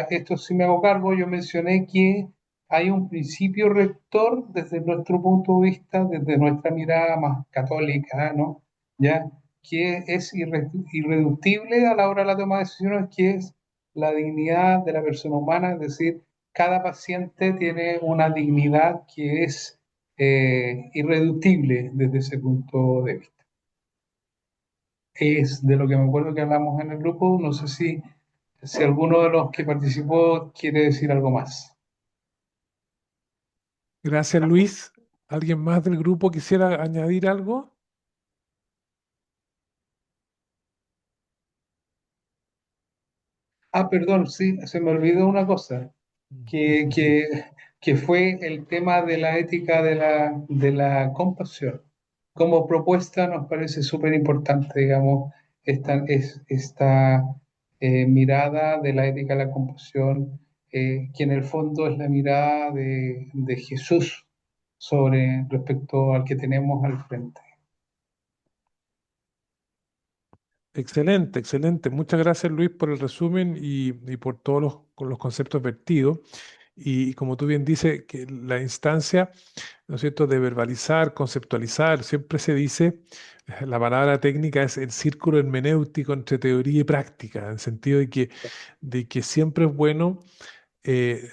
esto sí me hago cargo, yo mencioné que hay un principio rector desde nuestro punto de vista, desde nuestra mirada más católica, ¿no? ¿Ya? Que es irreductible a la hora de la toma de decisiones, que es la dignidad de la persona humana, es decir, cada paciente tiene una dignidad que es irreductible desde ese punto de vista. Es de lo que me acuerdo que hablamos en el grupo. No sé si alguno de los que participó quiere decir algo más. Gracias, Luis. ¿Alguien más del grupo quisiera añadir algo? Ah, perdón, sí, se me olvidó una cosa, que, que, que fue el tema de la ética de la compasión. Como propuesta nos parece súper importante, digamos, esta mirada de la ética de la compasión, que en el fondo es la mirada de Jesús sobre respecto al que tenemos al frente. Excelente, excelente. Muchas gracias, Luis, por el resumen y por todos con los conceptos vertidos. Y como tú bien dices, que la instancia, ¿no es cierto?, de verbalizar, conceptualizar, siempre se dice, la palabra técnica es el círculo hermenéutico entre teoría y práctica, en el sentido de que siempre es bueno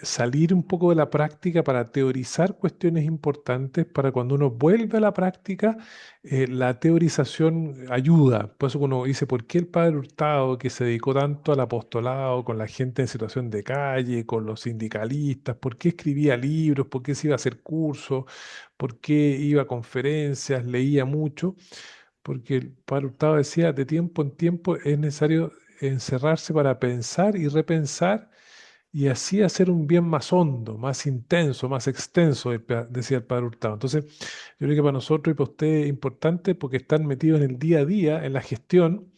salir un poco de la práctica para teorizar cuestiones importantes, para cuando uno vuelve a la práctica, la teorización ayuda. Por eso uno dice, ¿por qué el padre Hurtado, que se dedicó tanto al apostolado con la gente en situación de calle, con los sindicalistas, por qué escribía libros, por qué se iba a hacer cursos, por qué iba a conferencias, leía mucho? Porque el padre Hurtado decía, de tiempo en tiempo es necesario encerrarse para pensar y repensar y así hacer un bien más hondo, más intenso, más extenso, decía el padre Hurtado. Entonces, yo creo que para nosotros y para ustedes es importante porque están metidos en el día a día, en la gestión,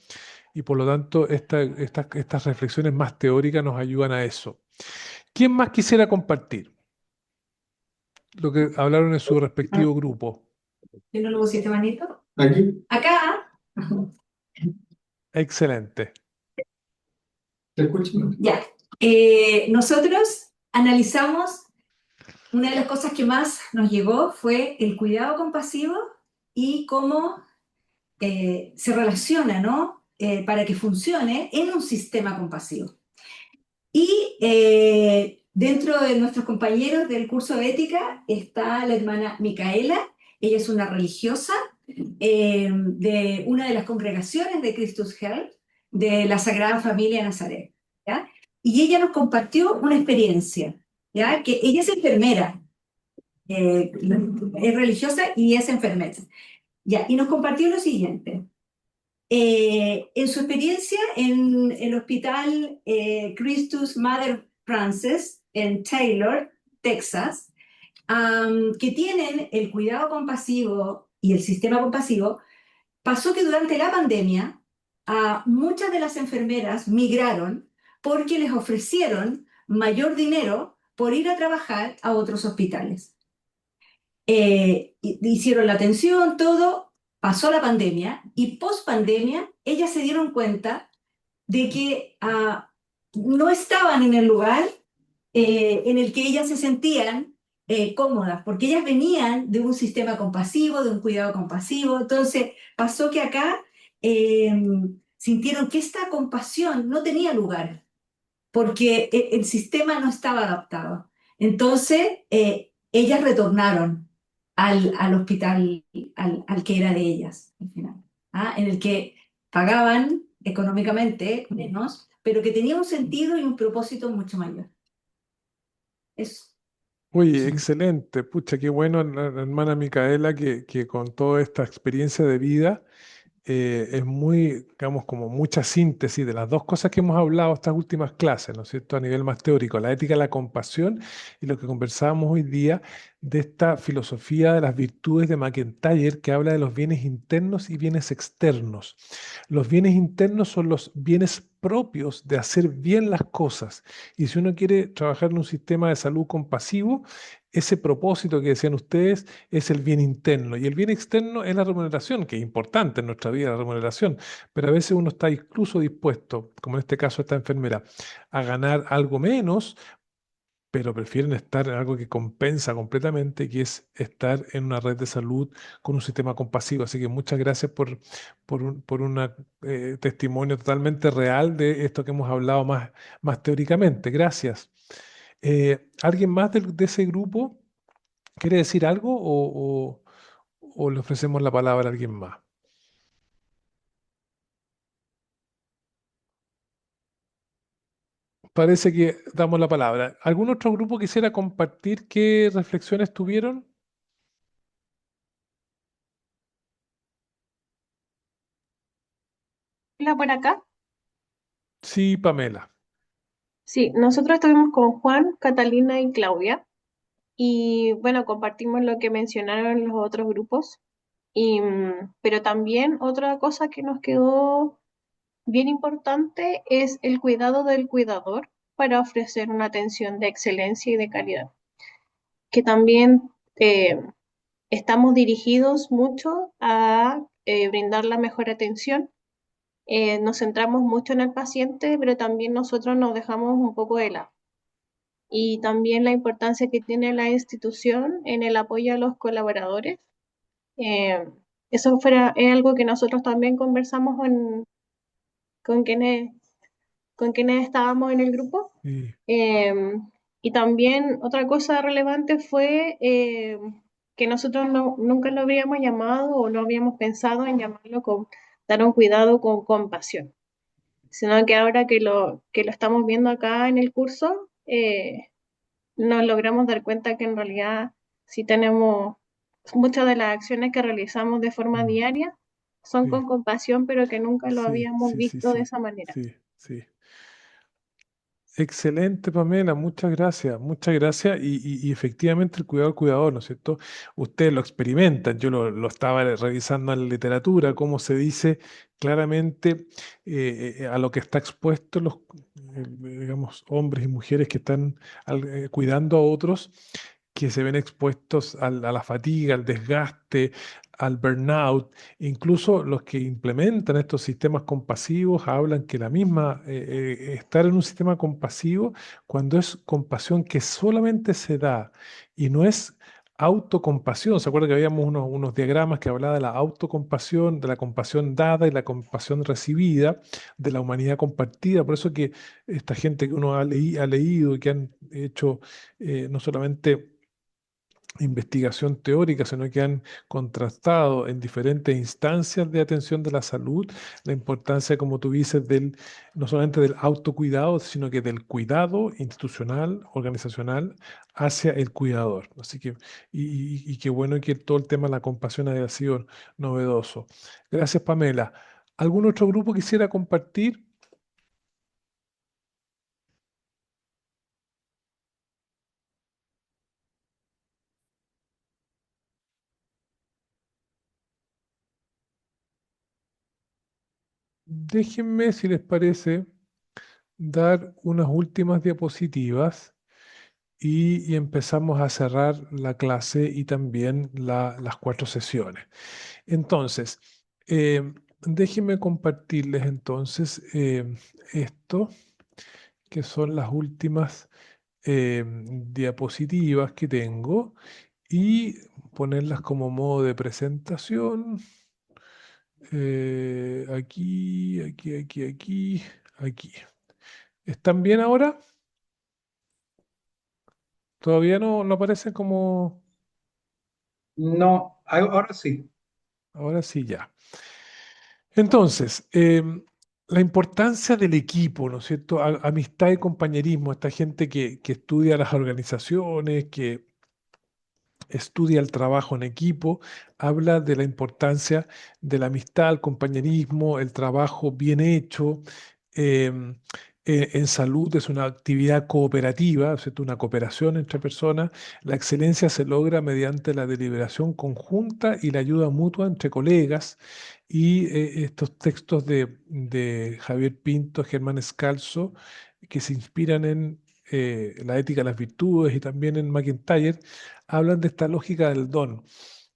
y por lo tanto estas reflexiones más teóricas nos ayudan a eso. ¿Quién más quisiera compartir lo que hablaron en su respectivo grupo? ¿Yo no lo pusiste manito? Aquí. Acá. Excelente. ¿Te escucho? Ya. Nosotros analizamos, una de las cosas que más nos llegó fue el cuidado compasivo y cómo se relaciona, ¿no? Para que funcione en un sistema compasivo. Y dentro de nuestros compañeros del curso de ética está la hermana Micaela. Ella es una religiosa de una de las congregaciones de Christus Health, de la Sagrada Familia de Nazaret, ¿ya? Y ella nos compartió una experiencia, ¿ya? Que ella es enfermera, es religiosa y es enfermera. Ya, y nos compartió lo siguiente. En su experiencia en el hospital Christus Mother Frances en Taylor, Texas, que tienen el cuidado compasivo y el sistema compasivo, pasó que durante la pandemia muchas de las enfermeras migraron porque les ofrecieron mayor dinero por ir a trabajar a otros hospitales. Hicieron la atención, todo, pasó la pandemia y post pandemia ellas se dieron cuenta de que no estaban en el lugar en el que ellas se sentían cómodas, porque ellas venían de un sistema compasivo, de un cuidado compasivo. Entonces pasó que acá eh, sintieron que esta compasión no tenía lugar, porque el sistema no estaba adaptado. Entonces ellas retornaron al hospital al que era de ellas, al final, en el que pagaban económicamente menos, pero que tenía un sentido y un propósito mucho mayor. Eso. Oye, excelente. Pucha, qué bueno, la hermana Micaela, que con toda esta experiencia de vida es muy, digamos, como mucha síntesis de las dos cosas que hemos hablado estas últimas clases, ¿no es cierto? A nivel más teórico, la ética, la compasión y lo que conversábamos hoy día de esta filosofía de las virtudes de McIntyre que habla de los bienes internos y bienes externos. Los bienes internos son los bienes propios de hacer bien las cosas. Y si uno quiere trabajar en un sistema de salud compasivo, ese propósito que decían ustedes es el bien interno. Y el bien externo es la remuneración, que es importante en nuestra vida, la remuneración. Pero a veces uno está incluso dispuesto, como en este caso esta enfermera, a ganar algo menos, pero prefieren estar en algo que compensa completamente, que es estar en una red de salud con un sistema compasivo. Así que muchas gracias por un testimonio totalmente real de esto que hemos hablado más teóricamente. Gracias. ¿Alguien más de ese grupo quiere decir algo o le ofrecemos la palabra a alguien más? Parece que damos la palabra. ¿Algún otro grupo quisiera compartir qué reflexiones tuvieron? Hola, por acá. Sí, Pamela. Sí, nosotros estuvimos con Juan, Catalina y Claudia y bueno, compartimos lo que mencionaron los otros grupos pero también otra cosa que nos quedó bien importante es el cuidado del cuidador para ofrecer una atención de excelencia y de calidad, que también estamos dirigidos mucho a brindar la mejor atención. Nos centramos mucho en el paciente, pero también nosotros nos dejamos un poco de lado. Y también la importancia que tiene la institución en el apoyo a los colaboradores. Eh, es algo que nosotros también conversamos con quienes, con quienes estábamos en el grupo. Sí. Eh, y también otra cosa relevante fue que nosotros nunca lo habíamos llamado o no habíamos pensado en llamarlo con dar un cuidado con compasión, sino que ahora que lo estamos viendo acá en el curso, nos logramos dar cuenta que en realidad sí tenemos muchas de las acciones que realizamos de forma Mm, diaria son sí, con compasión, pero que nunca lo sí, habíamos sí, sí, visto de sí, esa manera. sí, sí. Excelente, Pamela, muchas gracias, muchas gracias. Y efectivamente el cuidado al cuidador, ¿no es cierto? Ustedes lo experimentan, yo lo estaba revisando en la literatura, cómo se dice claramente a lo que está expuesto los, digamos, hombres y mujeres que están cuidando a otros, que se ven expuestos a la fatiga, al desgaste, al burnout. Incluso los que implementan estos sistemas compasivos hablan que la misma, estar en un sistema compasivo, cuando es compasión que solamente se da y no es autocompasión. ¿Se acuerda que habíamos unos diagramas que hablaban de la autocompasión, de la compasión dada y la compasión recibida, de la humanidad compartida? Por eso que esta gente que uno ha leído y que han hecho no solamente investigación teórica, sino que han contrastado en diferentes instancias de atención de la salud la importancia, como tú dices, no solamente del autocuidado, sino que del cuidado institucional, organizacional, hacia el cuidador. Así que, y qué bueno que todo el tema de la compasión haya sido novedoso. Gracias, Pamela. ¿Algún otro grupo quisiera compartir? Déjenme, si les parece, dar unas últimas diapositivas y empezamos a cerrar la clase y también las 4 sesiones. Entonces, déjenme compartirles entonces esto, que son las últimas diapositivas que tengo y ponerlas como modo de presentación. Aquí. ¿Están bien ahora? Todavía no aparecen como... No, ahora sí. Ahora sí, ya. Entonces, la importancia del equipo, ¿no es cierto? Amistad y compañerismo, esta gente que estudia las organizaciones, que estudia el trabajo en equipo, habla de la importancia de la amistad, el compañerismo, el trabajo bien hecho. em, en salud es una actividad cooperativa, ¿cierto? Una cooperación entre personas. La excelencia se logra mediante la deliberación conjunta y la ayuda mutua entre colegas. Y estos textos de Javier Pinto, Germán Scalzo, que se inspiran en la ética de las virtudes y también en McIntyre, hablan de esta lógica del don.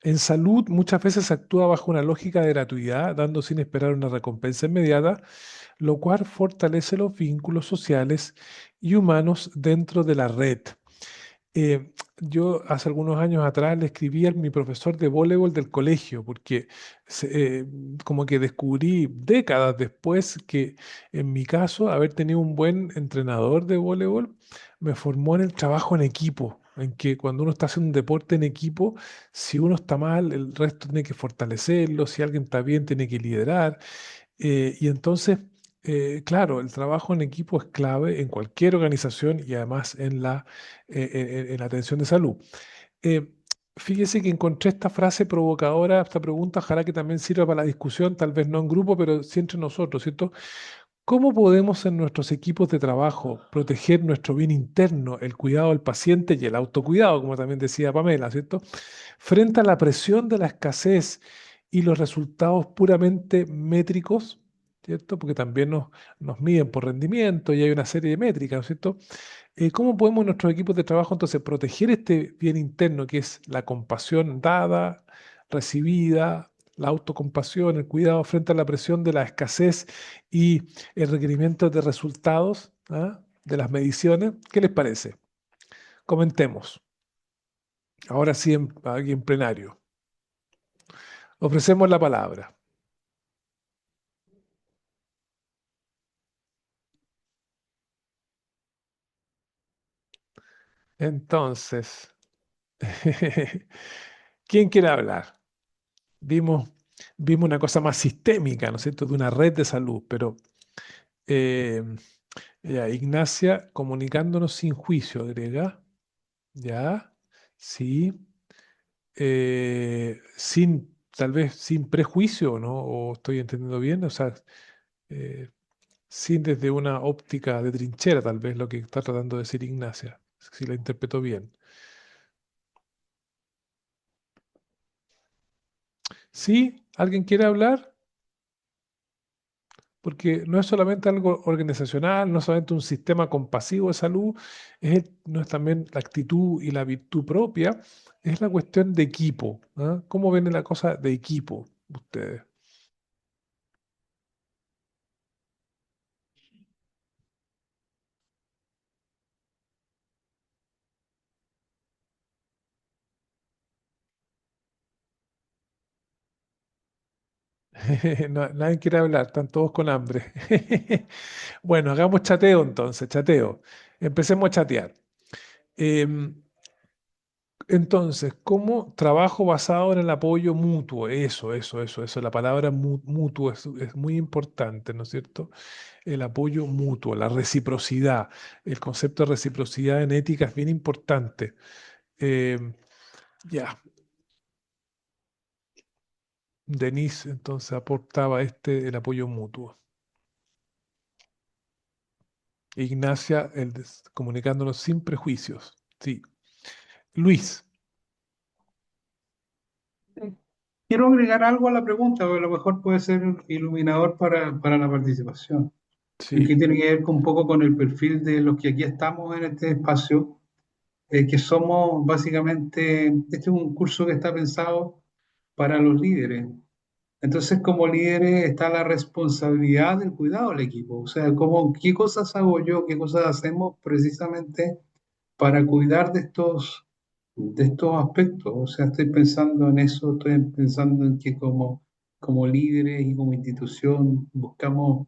En salud muchas veces se actúa bajo una lógica de gratuidad, dando sin esperar una recompensa inmediata, lo cual fortalece los vínculos sociales y humanos dentro de la red. Yo hace algunos años atrás le escribí a mi profesor de voleibol del colegio, porque como que descubrí décadas después que en mi caso haber tenido un buen entrenador de voleibol me formó en el trabajo en equipo, en que cuando uno está haciendo un deporte en equipo, si uno está mal, el resto tiene que fortalecerlo, si alguien está bien, tiene que liderar. Y entonces, claro, el trabajo en equipo es clave en cualquier organización y además en la atención de salud. Eh, Fíjese que encontré esta frase provocadora, esta pregunta, ojalá que también sirva para la discusión, tal vez no en grupo, pero sí entre nosotros, ¿cierto? ¿Cómo podemos en nuestros equipos de trabajo proteger nuestro bien interno, el cuidado del paciente y el autocuidado, como también decía Pamela, ¿cierto? Frente a la presión de la escasez y los resultados puramente métricos, ¿cierto? Porque también nos miden por rendimiento y hay una serie de métricas, ¿no es cierto? ¿Cómo podemos en nuestros equipos de trabajo entonces proteger este bien interno que es la compasión dada, recibida, la autocompasión, el cuidado frente a la presión de la escasez y el requerimiento de resultados, ¿ah? De las mediciones? ¿Qué les parece? Comentemos. Ahora sí, aquí en plenario. Ofrecemos la palabra. Entonces, ¿quién quiere hablar? Vimos, vimos una cosa más sistémica, ¿no es cierto?, de una red de salud, pero eh, ya, Ignacia, comunicándonos sin juicio, agrega, ya, sí, tal vez sin prejuicio, ¿no? O estoy entendiendo bien, o sea, eh, sin desde una óptica de trinchera, tal vez lo que está tratando de decir Ignacia, si la interpreto bien. ¿Sí? ¿Alguien quiere hablar? Porque no es solamente algo organizacional, no es solamente un sistema compasivo de salud, no es también la actitud y la virtud propia, es la cuestión de equipo. ¿Ah? ¿Cómo ven la cosa de equipo ustedes? Nadie quiere hablar, están todos con hambre. Bueno, hagamos chateo entonces, chateo. Empecemos a chatear. Em, Entonces, ¿cómo trabajo basado en el apoyo mutuo? Eso. La palabra mutuo es muy importante, ¿no es cierto? El apoyo mutuo, la reciprocidad. El concepto de reciprocidad en ética es bien importante. Eh, ya, Denise entonces aportaba el apoyo mutuo. Ignacia, comunicándonos sin prejuicios. Sí. Luis, Quiero agregar algo a la pregunta, porque a lo mejor puede ser iluminador para la participación. Que sí. tiene que ver un poco con el perfil de los que aquí estamos en este espacio, que somos básicamente, este es un curso que está pensado para los líderes. Entonces, como líderes está la responsabilidad del cuidado del equipo. O sea, qué cosas hago yo, qué cosas hacemos precisamente para cuidar de estos aspectos. O sea, estoy pensando en eso, estoy pensando en que como líderes y como institución buscamos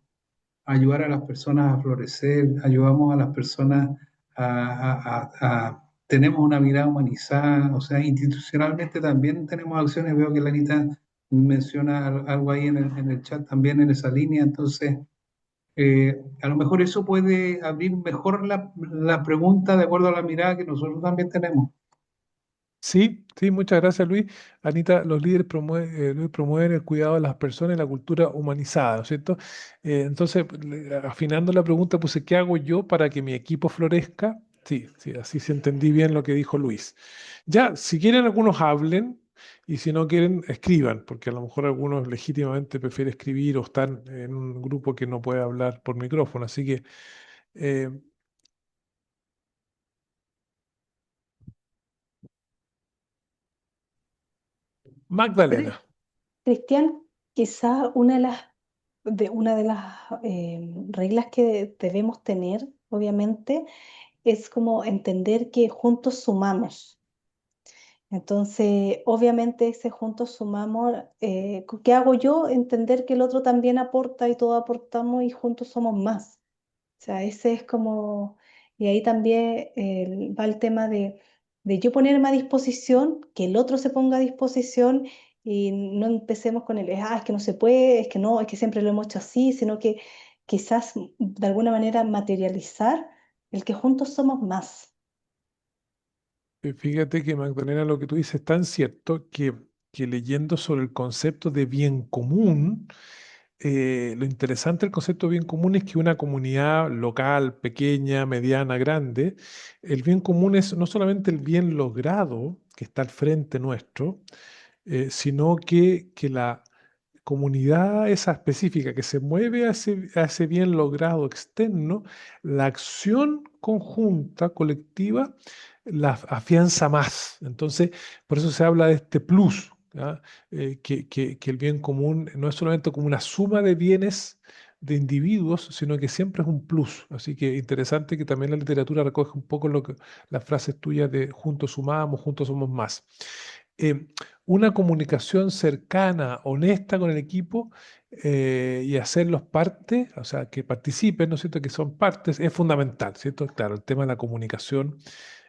ayudar a las personas a florecer, ayudamos a las personas tenemos una mirada humanizada, o sea, institucionalmente también tenemos acciones, veo que Lanita menciona algo ahí en el chat también en esa línea, entonces a lo mejor eso puede abrir mejor la pregunta de acuerdo a la mirada que nosotros también tenemos. Sí, sí, muchas gracias, Luis. Anita, los líderes Luis, promueven el cuidado de las personas y la cultura humanizada, ¿no es cierto? Entonces, afinando la pregunta, puse, ¿qué hago yo para que mi equipo florezca? Sí, sí, así se entendí bien lo que dijo Luis. Ya, si quieren algunos hablen y si no quieren, escriban, porque a lo mejor algunos legítimamente prefieren escribir o están en un grupo que no puede hablar por micrófono. Así que, eh, Magdalena. Cristian, quizá una de las reglas que debemos tener, obviamente, es como entender que juntos sumamos. Entonces, obviamente, ese juntos sumamos, ¿qué hago yo? Entender que el otro también aporta y todos aportamos y juntos somos más. O sea, ese es como, y ahí también va el tema de yo ponerme a disposición, que el otro se ponga a disposición y no empecemos con el, es que no se puede, es que no, es que siempre lo hemos hecho así, sino que quizás de alguna manera materializar el que juntos somos más. Fíjate que Magdalena, lo que tú dices es tan cierto que leyendo sobre el concepto de bien común, lo interesante del concepto de bien común es que una comunidad local, pequeña, mediana, grande, el bien común es no solamente el bien logrado que está al frente nuestro, sino que la comunidad esa específica que se mueve a ese bien logrado externo, la acción conjunta, colectiva, la afianza más. Entonces, por eso se habla de este plus, ¿ya? Que el bien común no es solamente como una suma de bienes de individuos, sino que siempre es un plus. Así que interesante que también la literatura recoge un poco las frases tuyas de juntos sumamos, juntos somos más. Eh, una comunicación cercana, honesta con el equipo y hacerlos parte, o sea, que participen, ¿no es cierto?, que son partes, es fundamental, ¿cierto? Claro, el tema de la comunicación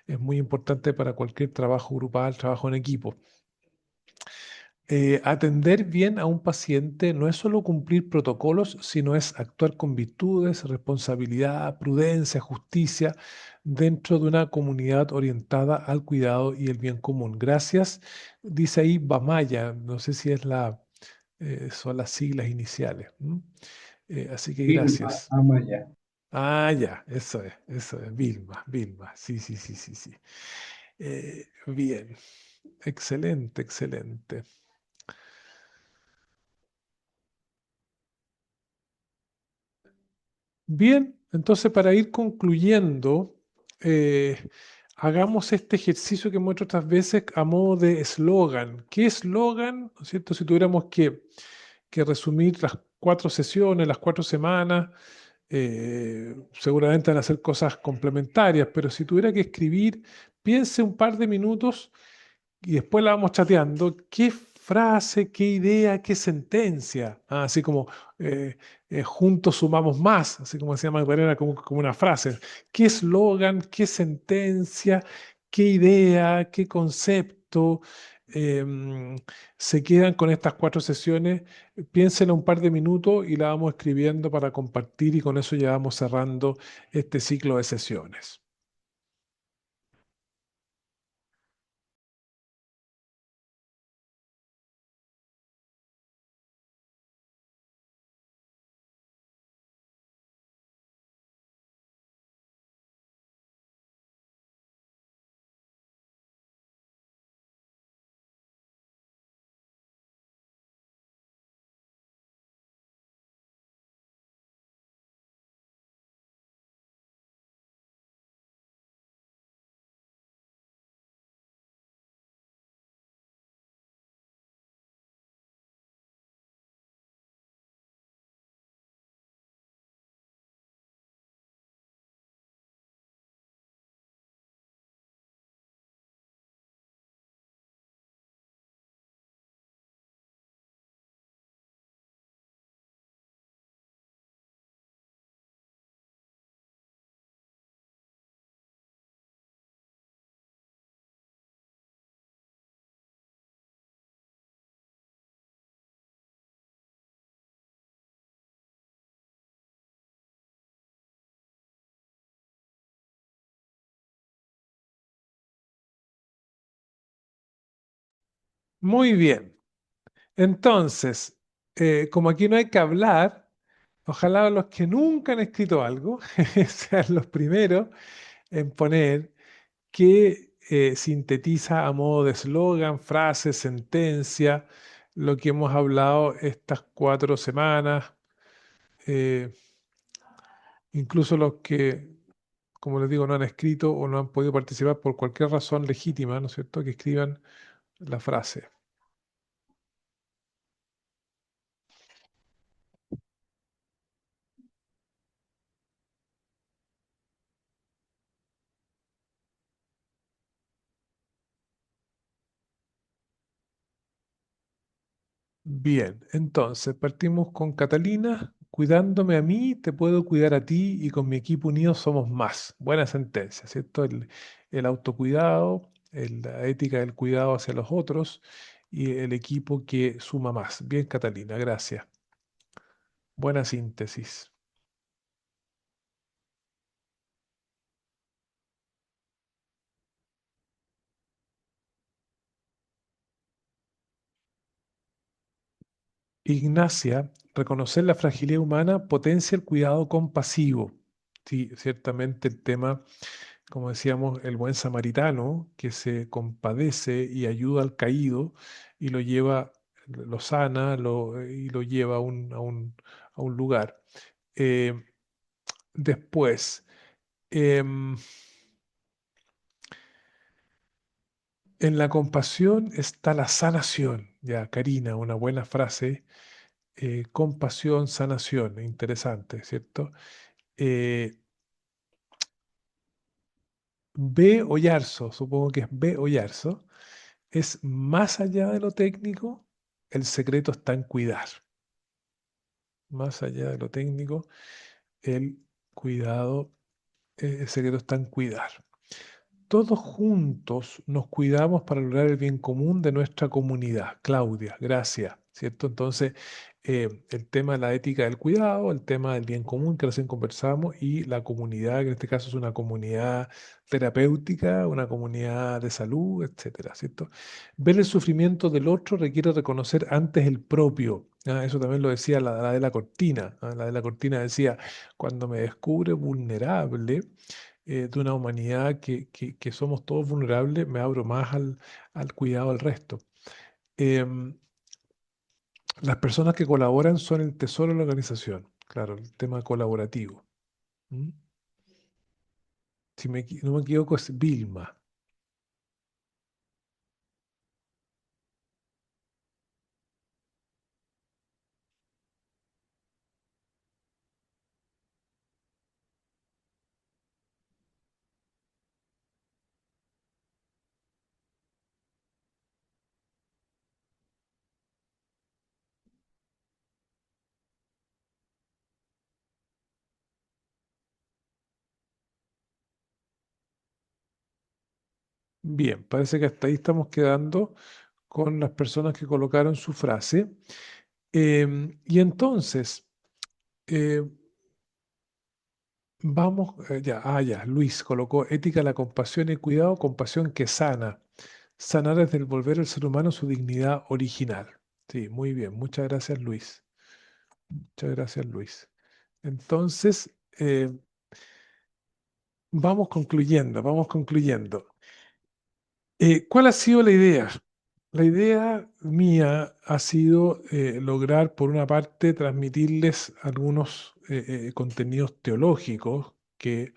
es muy importante para cualquier trabajo grupal, trabajo en equipo. Atender bien a un paciente no es solo cumplir protocolos, sino es actuar con virtudes, responsabilidad, prudencia, justicia dentro de una comunidad orientada al cuidado y el bien común. Gracias, dice ahí Bamaya, no sé si son las siglas iniciales. Así que Vilma gracias. Amaya. Ah, ya, eso es, Vilma, sí. Bien, excelente, excelente. Bien, entonces para ir concluyendo, eh, hagamos este ejercicio que muestro otras veces a modo de eslogan. ¿Qué eslogan, no es cierto? Si tuviéramos que resumir las 4 sesiones, las 4 semanas, seguramente van a ser cosas complementarias, pero si tuviera que escribir, piense un par de minutos y después la vamos chateando, qué frase, qué idea, qué sentencia, así como juntos sumamos más, así como decía Magdalena, como una frase, qué eslogan, qué sentencia, qué idea, qué concepto se quedan con estas 4 sesiones. Piénsenla un par de minutos y la vamos escribiendo para compartir y con eso ya vamos cerrando este ciclo de sesiones. Muy bien. Entonces, como aquí no hay que hablar, ojalá los que nunca han escrito algo sean los primeros en poner que sintetiza a modo de eslogan, frase, sentencia, lo que hemos hablado estas 4 semanas. eh, Incluso los que, como les digo, no han escrito o no han podido participar por cualquier razón legítima, ¿no es cierto?, que escriban la frase. Bien, entonces partimos con Catalina. Cuidándome a mí, te puedo cuidar a ti y con mi equipo unido somos más. Buena sentencia, ¿cierto? El autocuidado, la ética del cuidado hacia los otros y el equipo que suma más. Bien, Catalina, gracias. Buena síntesis. Ignacia, reconocer la fragilidad humana potencia el cuidado compasivo. Sí, ciertamente el tema, como decíamos, el buen samaritano que se compadece y ayuda al caído y lo lleva, lo sana y lo lleva a un lugar. Eh, Después, em, en la compasión está la sanación. Ya, Karina, una buena frase. Compasión, sanación, interesante, ¿cierto? Eh, B. Oyarzo, supongo que es B. Oyarzo, es más allá de lo técnico, el secreto está en cuidar. Más allá de lo técnico, el cuidado, el secreto está en cuidar. Todos juntos nos cuidamos para lograr el bien común de nuestra comunidad. Claudia, gracias, ¿cierto? Entonces, el tema de la ética del cuidado, el tema del bien común que recién conversamos y la comunidad, que en este caso es una comunidad terapéutica, una comunidad de salud, etcétera, ¿cierto? Ver el sufrimiento del otro requiere reconocer antes el propio. Eso también lo decía la de la Cortina. La de la Cortina decía, cuando me descubre vulnerable, de una humanidad que somos todos vulnerables, me abro más al cuidado del resto. Em, las personas que colaboran son el tesoro de la organización, claro, el tema colaborativo. ¿Mm? Si no me equivoco, es Vilma. Bien, parece que hasta ahí estamos quedando con las personas que colocaron su frase. Y entonces, eh, vamos, ya, Luis colocó ética, la compasión y cuidado, compasión que sana. Sanar es devolver al ser humano su dignidad original. Sí, muy bien, muchas gracias, Luis. Muchas gracias, Luis. Entonces, vamos concluyendo, vamos concluyendo. ¿Cuál ha sido la idea? La idea mía ha sido lograr, por una parte, transmitirles algunos contenidos teológicos que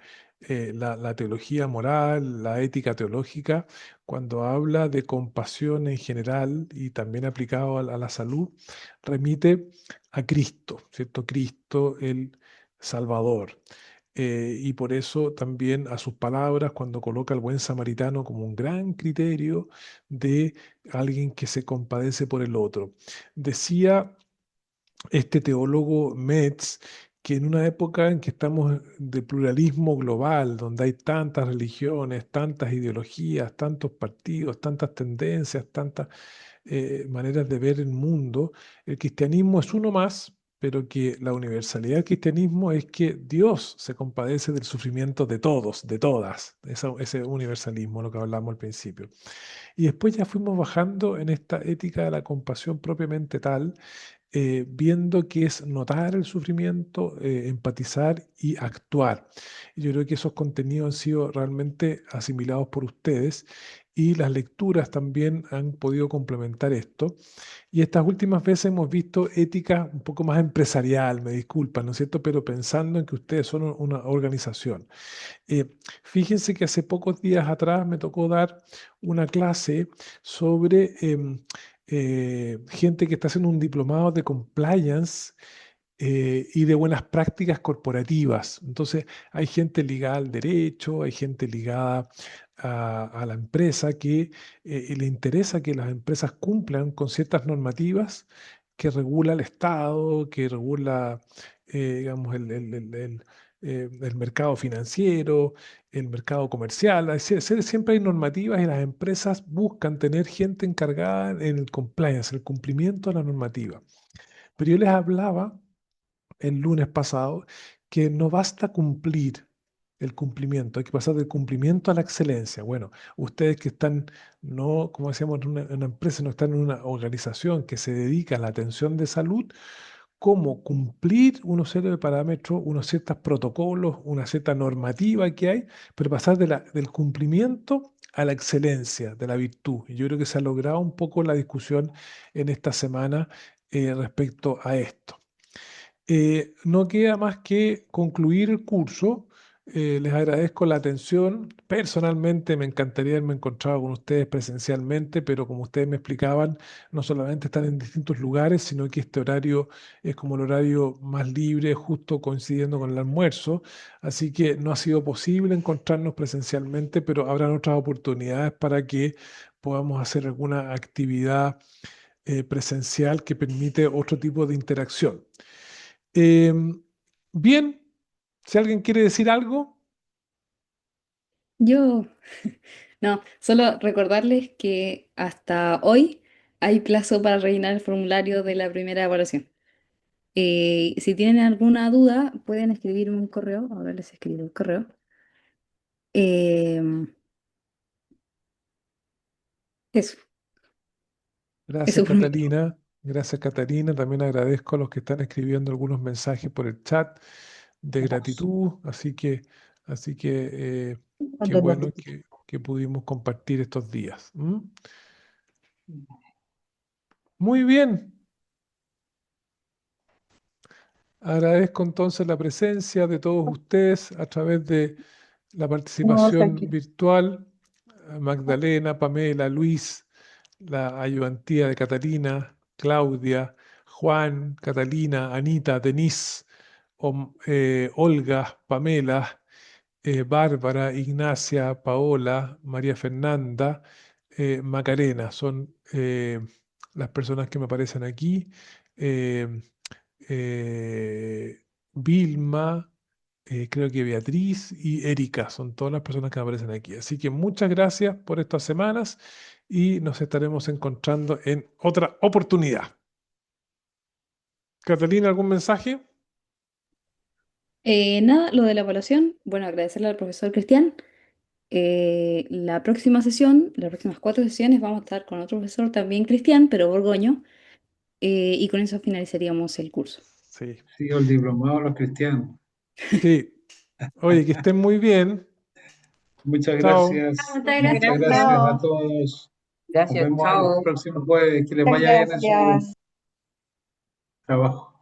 la teología moral, la ética teológica, cuando habla de compasión en general y también aplicado a la salud, remite a Cristo, ¿cierto? Cristo, el Salvador. Y por eso también a sus palabras, cuando coloca al buen samaritano como un gran criterio de alguien que se compadece por el otro. Decía este teólogo Metz que en una época en que estamos de pluralismo global, donde hay tantas religiones, tantas ideologías, tantos partidos, tantas tendencias, tantas maneras de ver el mundo, el cristianismo es uno más, pero que la universalidad del cristianismo es que Dios se compadece del sufrimiento de todos, de todas, ese universalismo, lo que hablamos al principio. Y después ya fuimos bajando en esta ética de la compasión propiamente tal, viendo que es notar el sufrimiento, empatizar y actuar. Y yo creo que esos contenidos han sido realmente asimilados por ustedes y las lecturas también han podido complementar esto. Y estas últimas veces hemos visto ética un poco más empresarial, me disculpan, ¿no es cierto? Pero pensando en que ustedes son una organización. Eh, Fíjense que hace pocos días atrás me tocó dar una clase sobre gente que está haciendo un diplomado de compliance y de buenas prácticas corporativas. Entonces, hay gente ligada al derecho, hay gente ligada a la empresa que le interesa que las empresas cumplan con ciertas normativas que regula el Estado, que regula, digamos, el mercado financiero, el mercado comercial. Siempre hay normativas y las empresas buscan tener gente encargada en el compliance, el cumplimiento de la normativa. Pero yo les hablaba el lunes pasado que no basta cumplir el cumplimiento, hay que pasar del cumplimiento a la excelencia. Bueno, ustedes que están, no, como decíamos, en una empresa, no están en una organización que se dedica a la atención de salud, cómo cumplir unos serie de parámetros, unos ciertos protocolos, una cierta normativa que hay, pero pasar del cumplimiento a la excelencia, de la virtud. Y yo creo que se ha logrado un poco la discusión en esta semana respecto a esto. No queda más que concluir el curso. Les agradezco la atención. Personalmente me encantaría haberme encontrado con ustedes presencialmente, pero como ustedes me explicaban, no solamente están en distintos lugares, sino que este horario es como el horario más libre, justo coincidiendo con el almuerzo. Así que no ha sido posible encontrarnos presencialmente, pero habrán otras oportunidades para que podamos hacer alguna actividad presencial que permite otro tipo de interacción. Em, Bien, si alguien quiere decir algo, Yo, no, solo recordarles que hasta hoy hay plazo para rellenar el formulario de la primera evaluación. Si tienen alguna duda, pueden escribirme un correo. Ahora les escribo un correo. Em, eso, gracias eso por mi lado. Catalina, gracias Catalina. También agradezco a los que están escribiendo algunos mensajes por el chat de gratitud. Así que qué bueno que pudimos compartir estos días. ¿M? Muy bien, agradezco entonces la presencia de todos ustedes a través de la No, participación tranquilo. virtual. Magdalena, Pamela, Luis, la ayudantía de Catalina, Claudia, Juan, Catalina, Anita, Denise, Olga, Pamela, Bárbara, Ignacia, Paola, María Fernanda, Macarena. Son las personas que me aparecen aquí. Eh, Vilma, creo que Beatriz y Erika son todas las personas que aparecen aquí. Así que muchas gracias por estas semanas y nos estaremos encontrando en otra oportunidad. Catalina, ¿algún mensaje? Nada, lo de la evaluación, bueno, agradecerle al profesor Cristian. La próxima sesión, las próximas 4 sesiones, vamos a estar con otro profesor también Cristian, pero Borgoño, y con eso finalizaríamos el curso. Sí. Sí, el diplomado de los cristianos. Sí. Oye, que estén muy bien. Muchas Chao. gracias. Muchas Muchas gracias. gracias a Chao. todos. Nos Gracias, vemos el chao. próximo jueves. Que les Muchas vaya bien en su gracias. trabajo.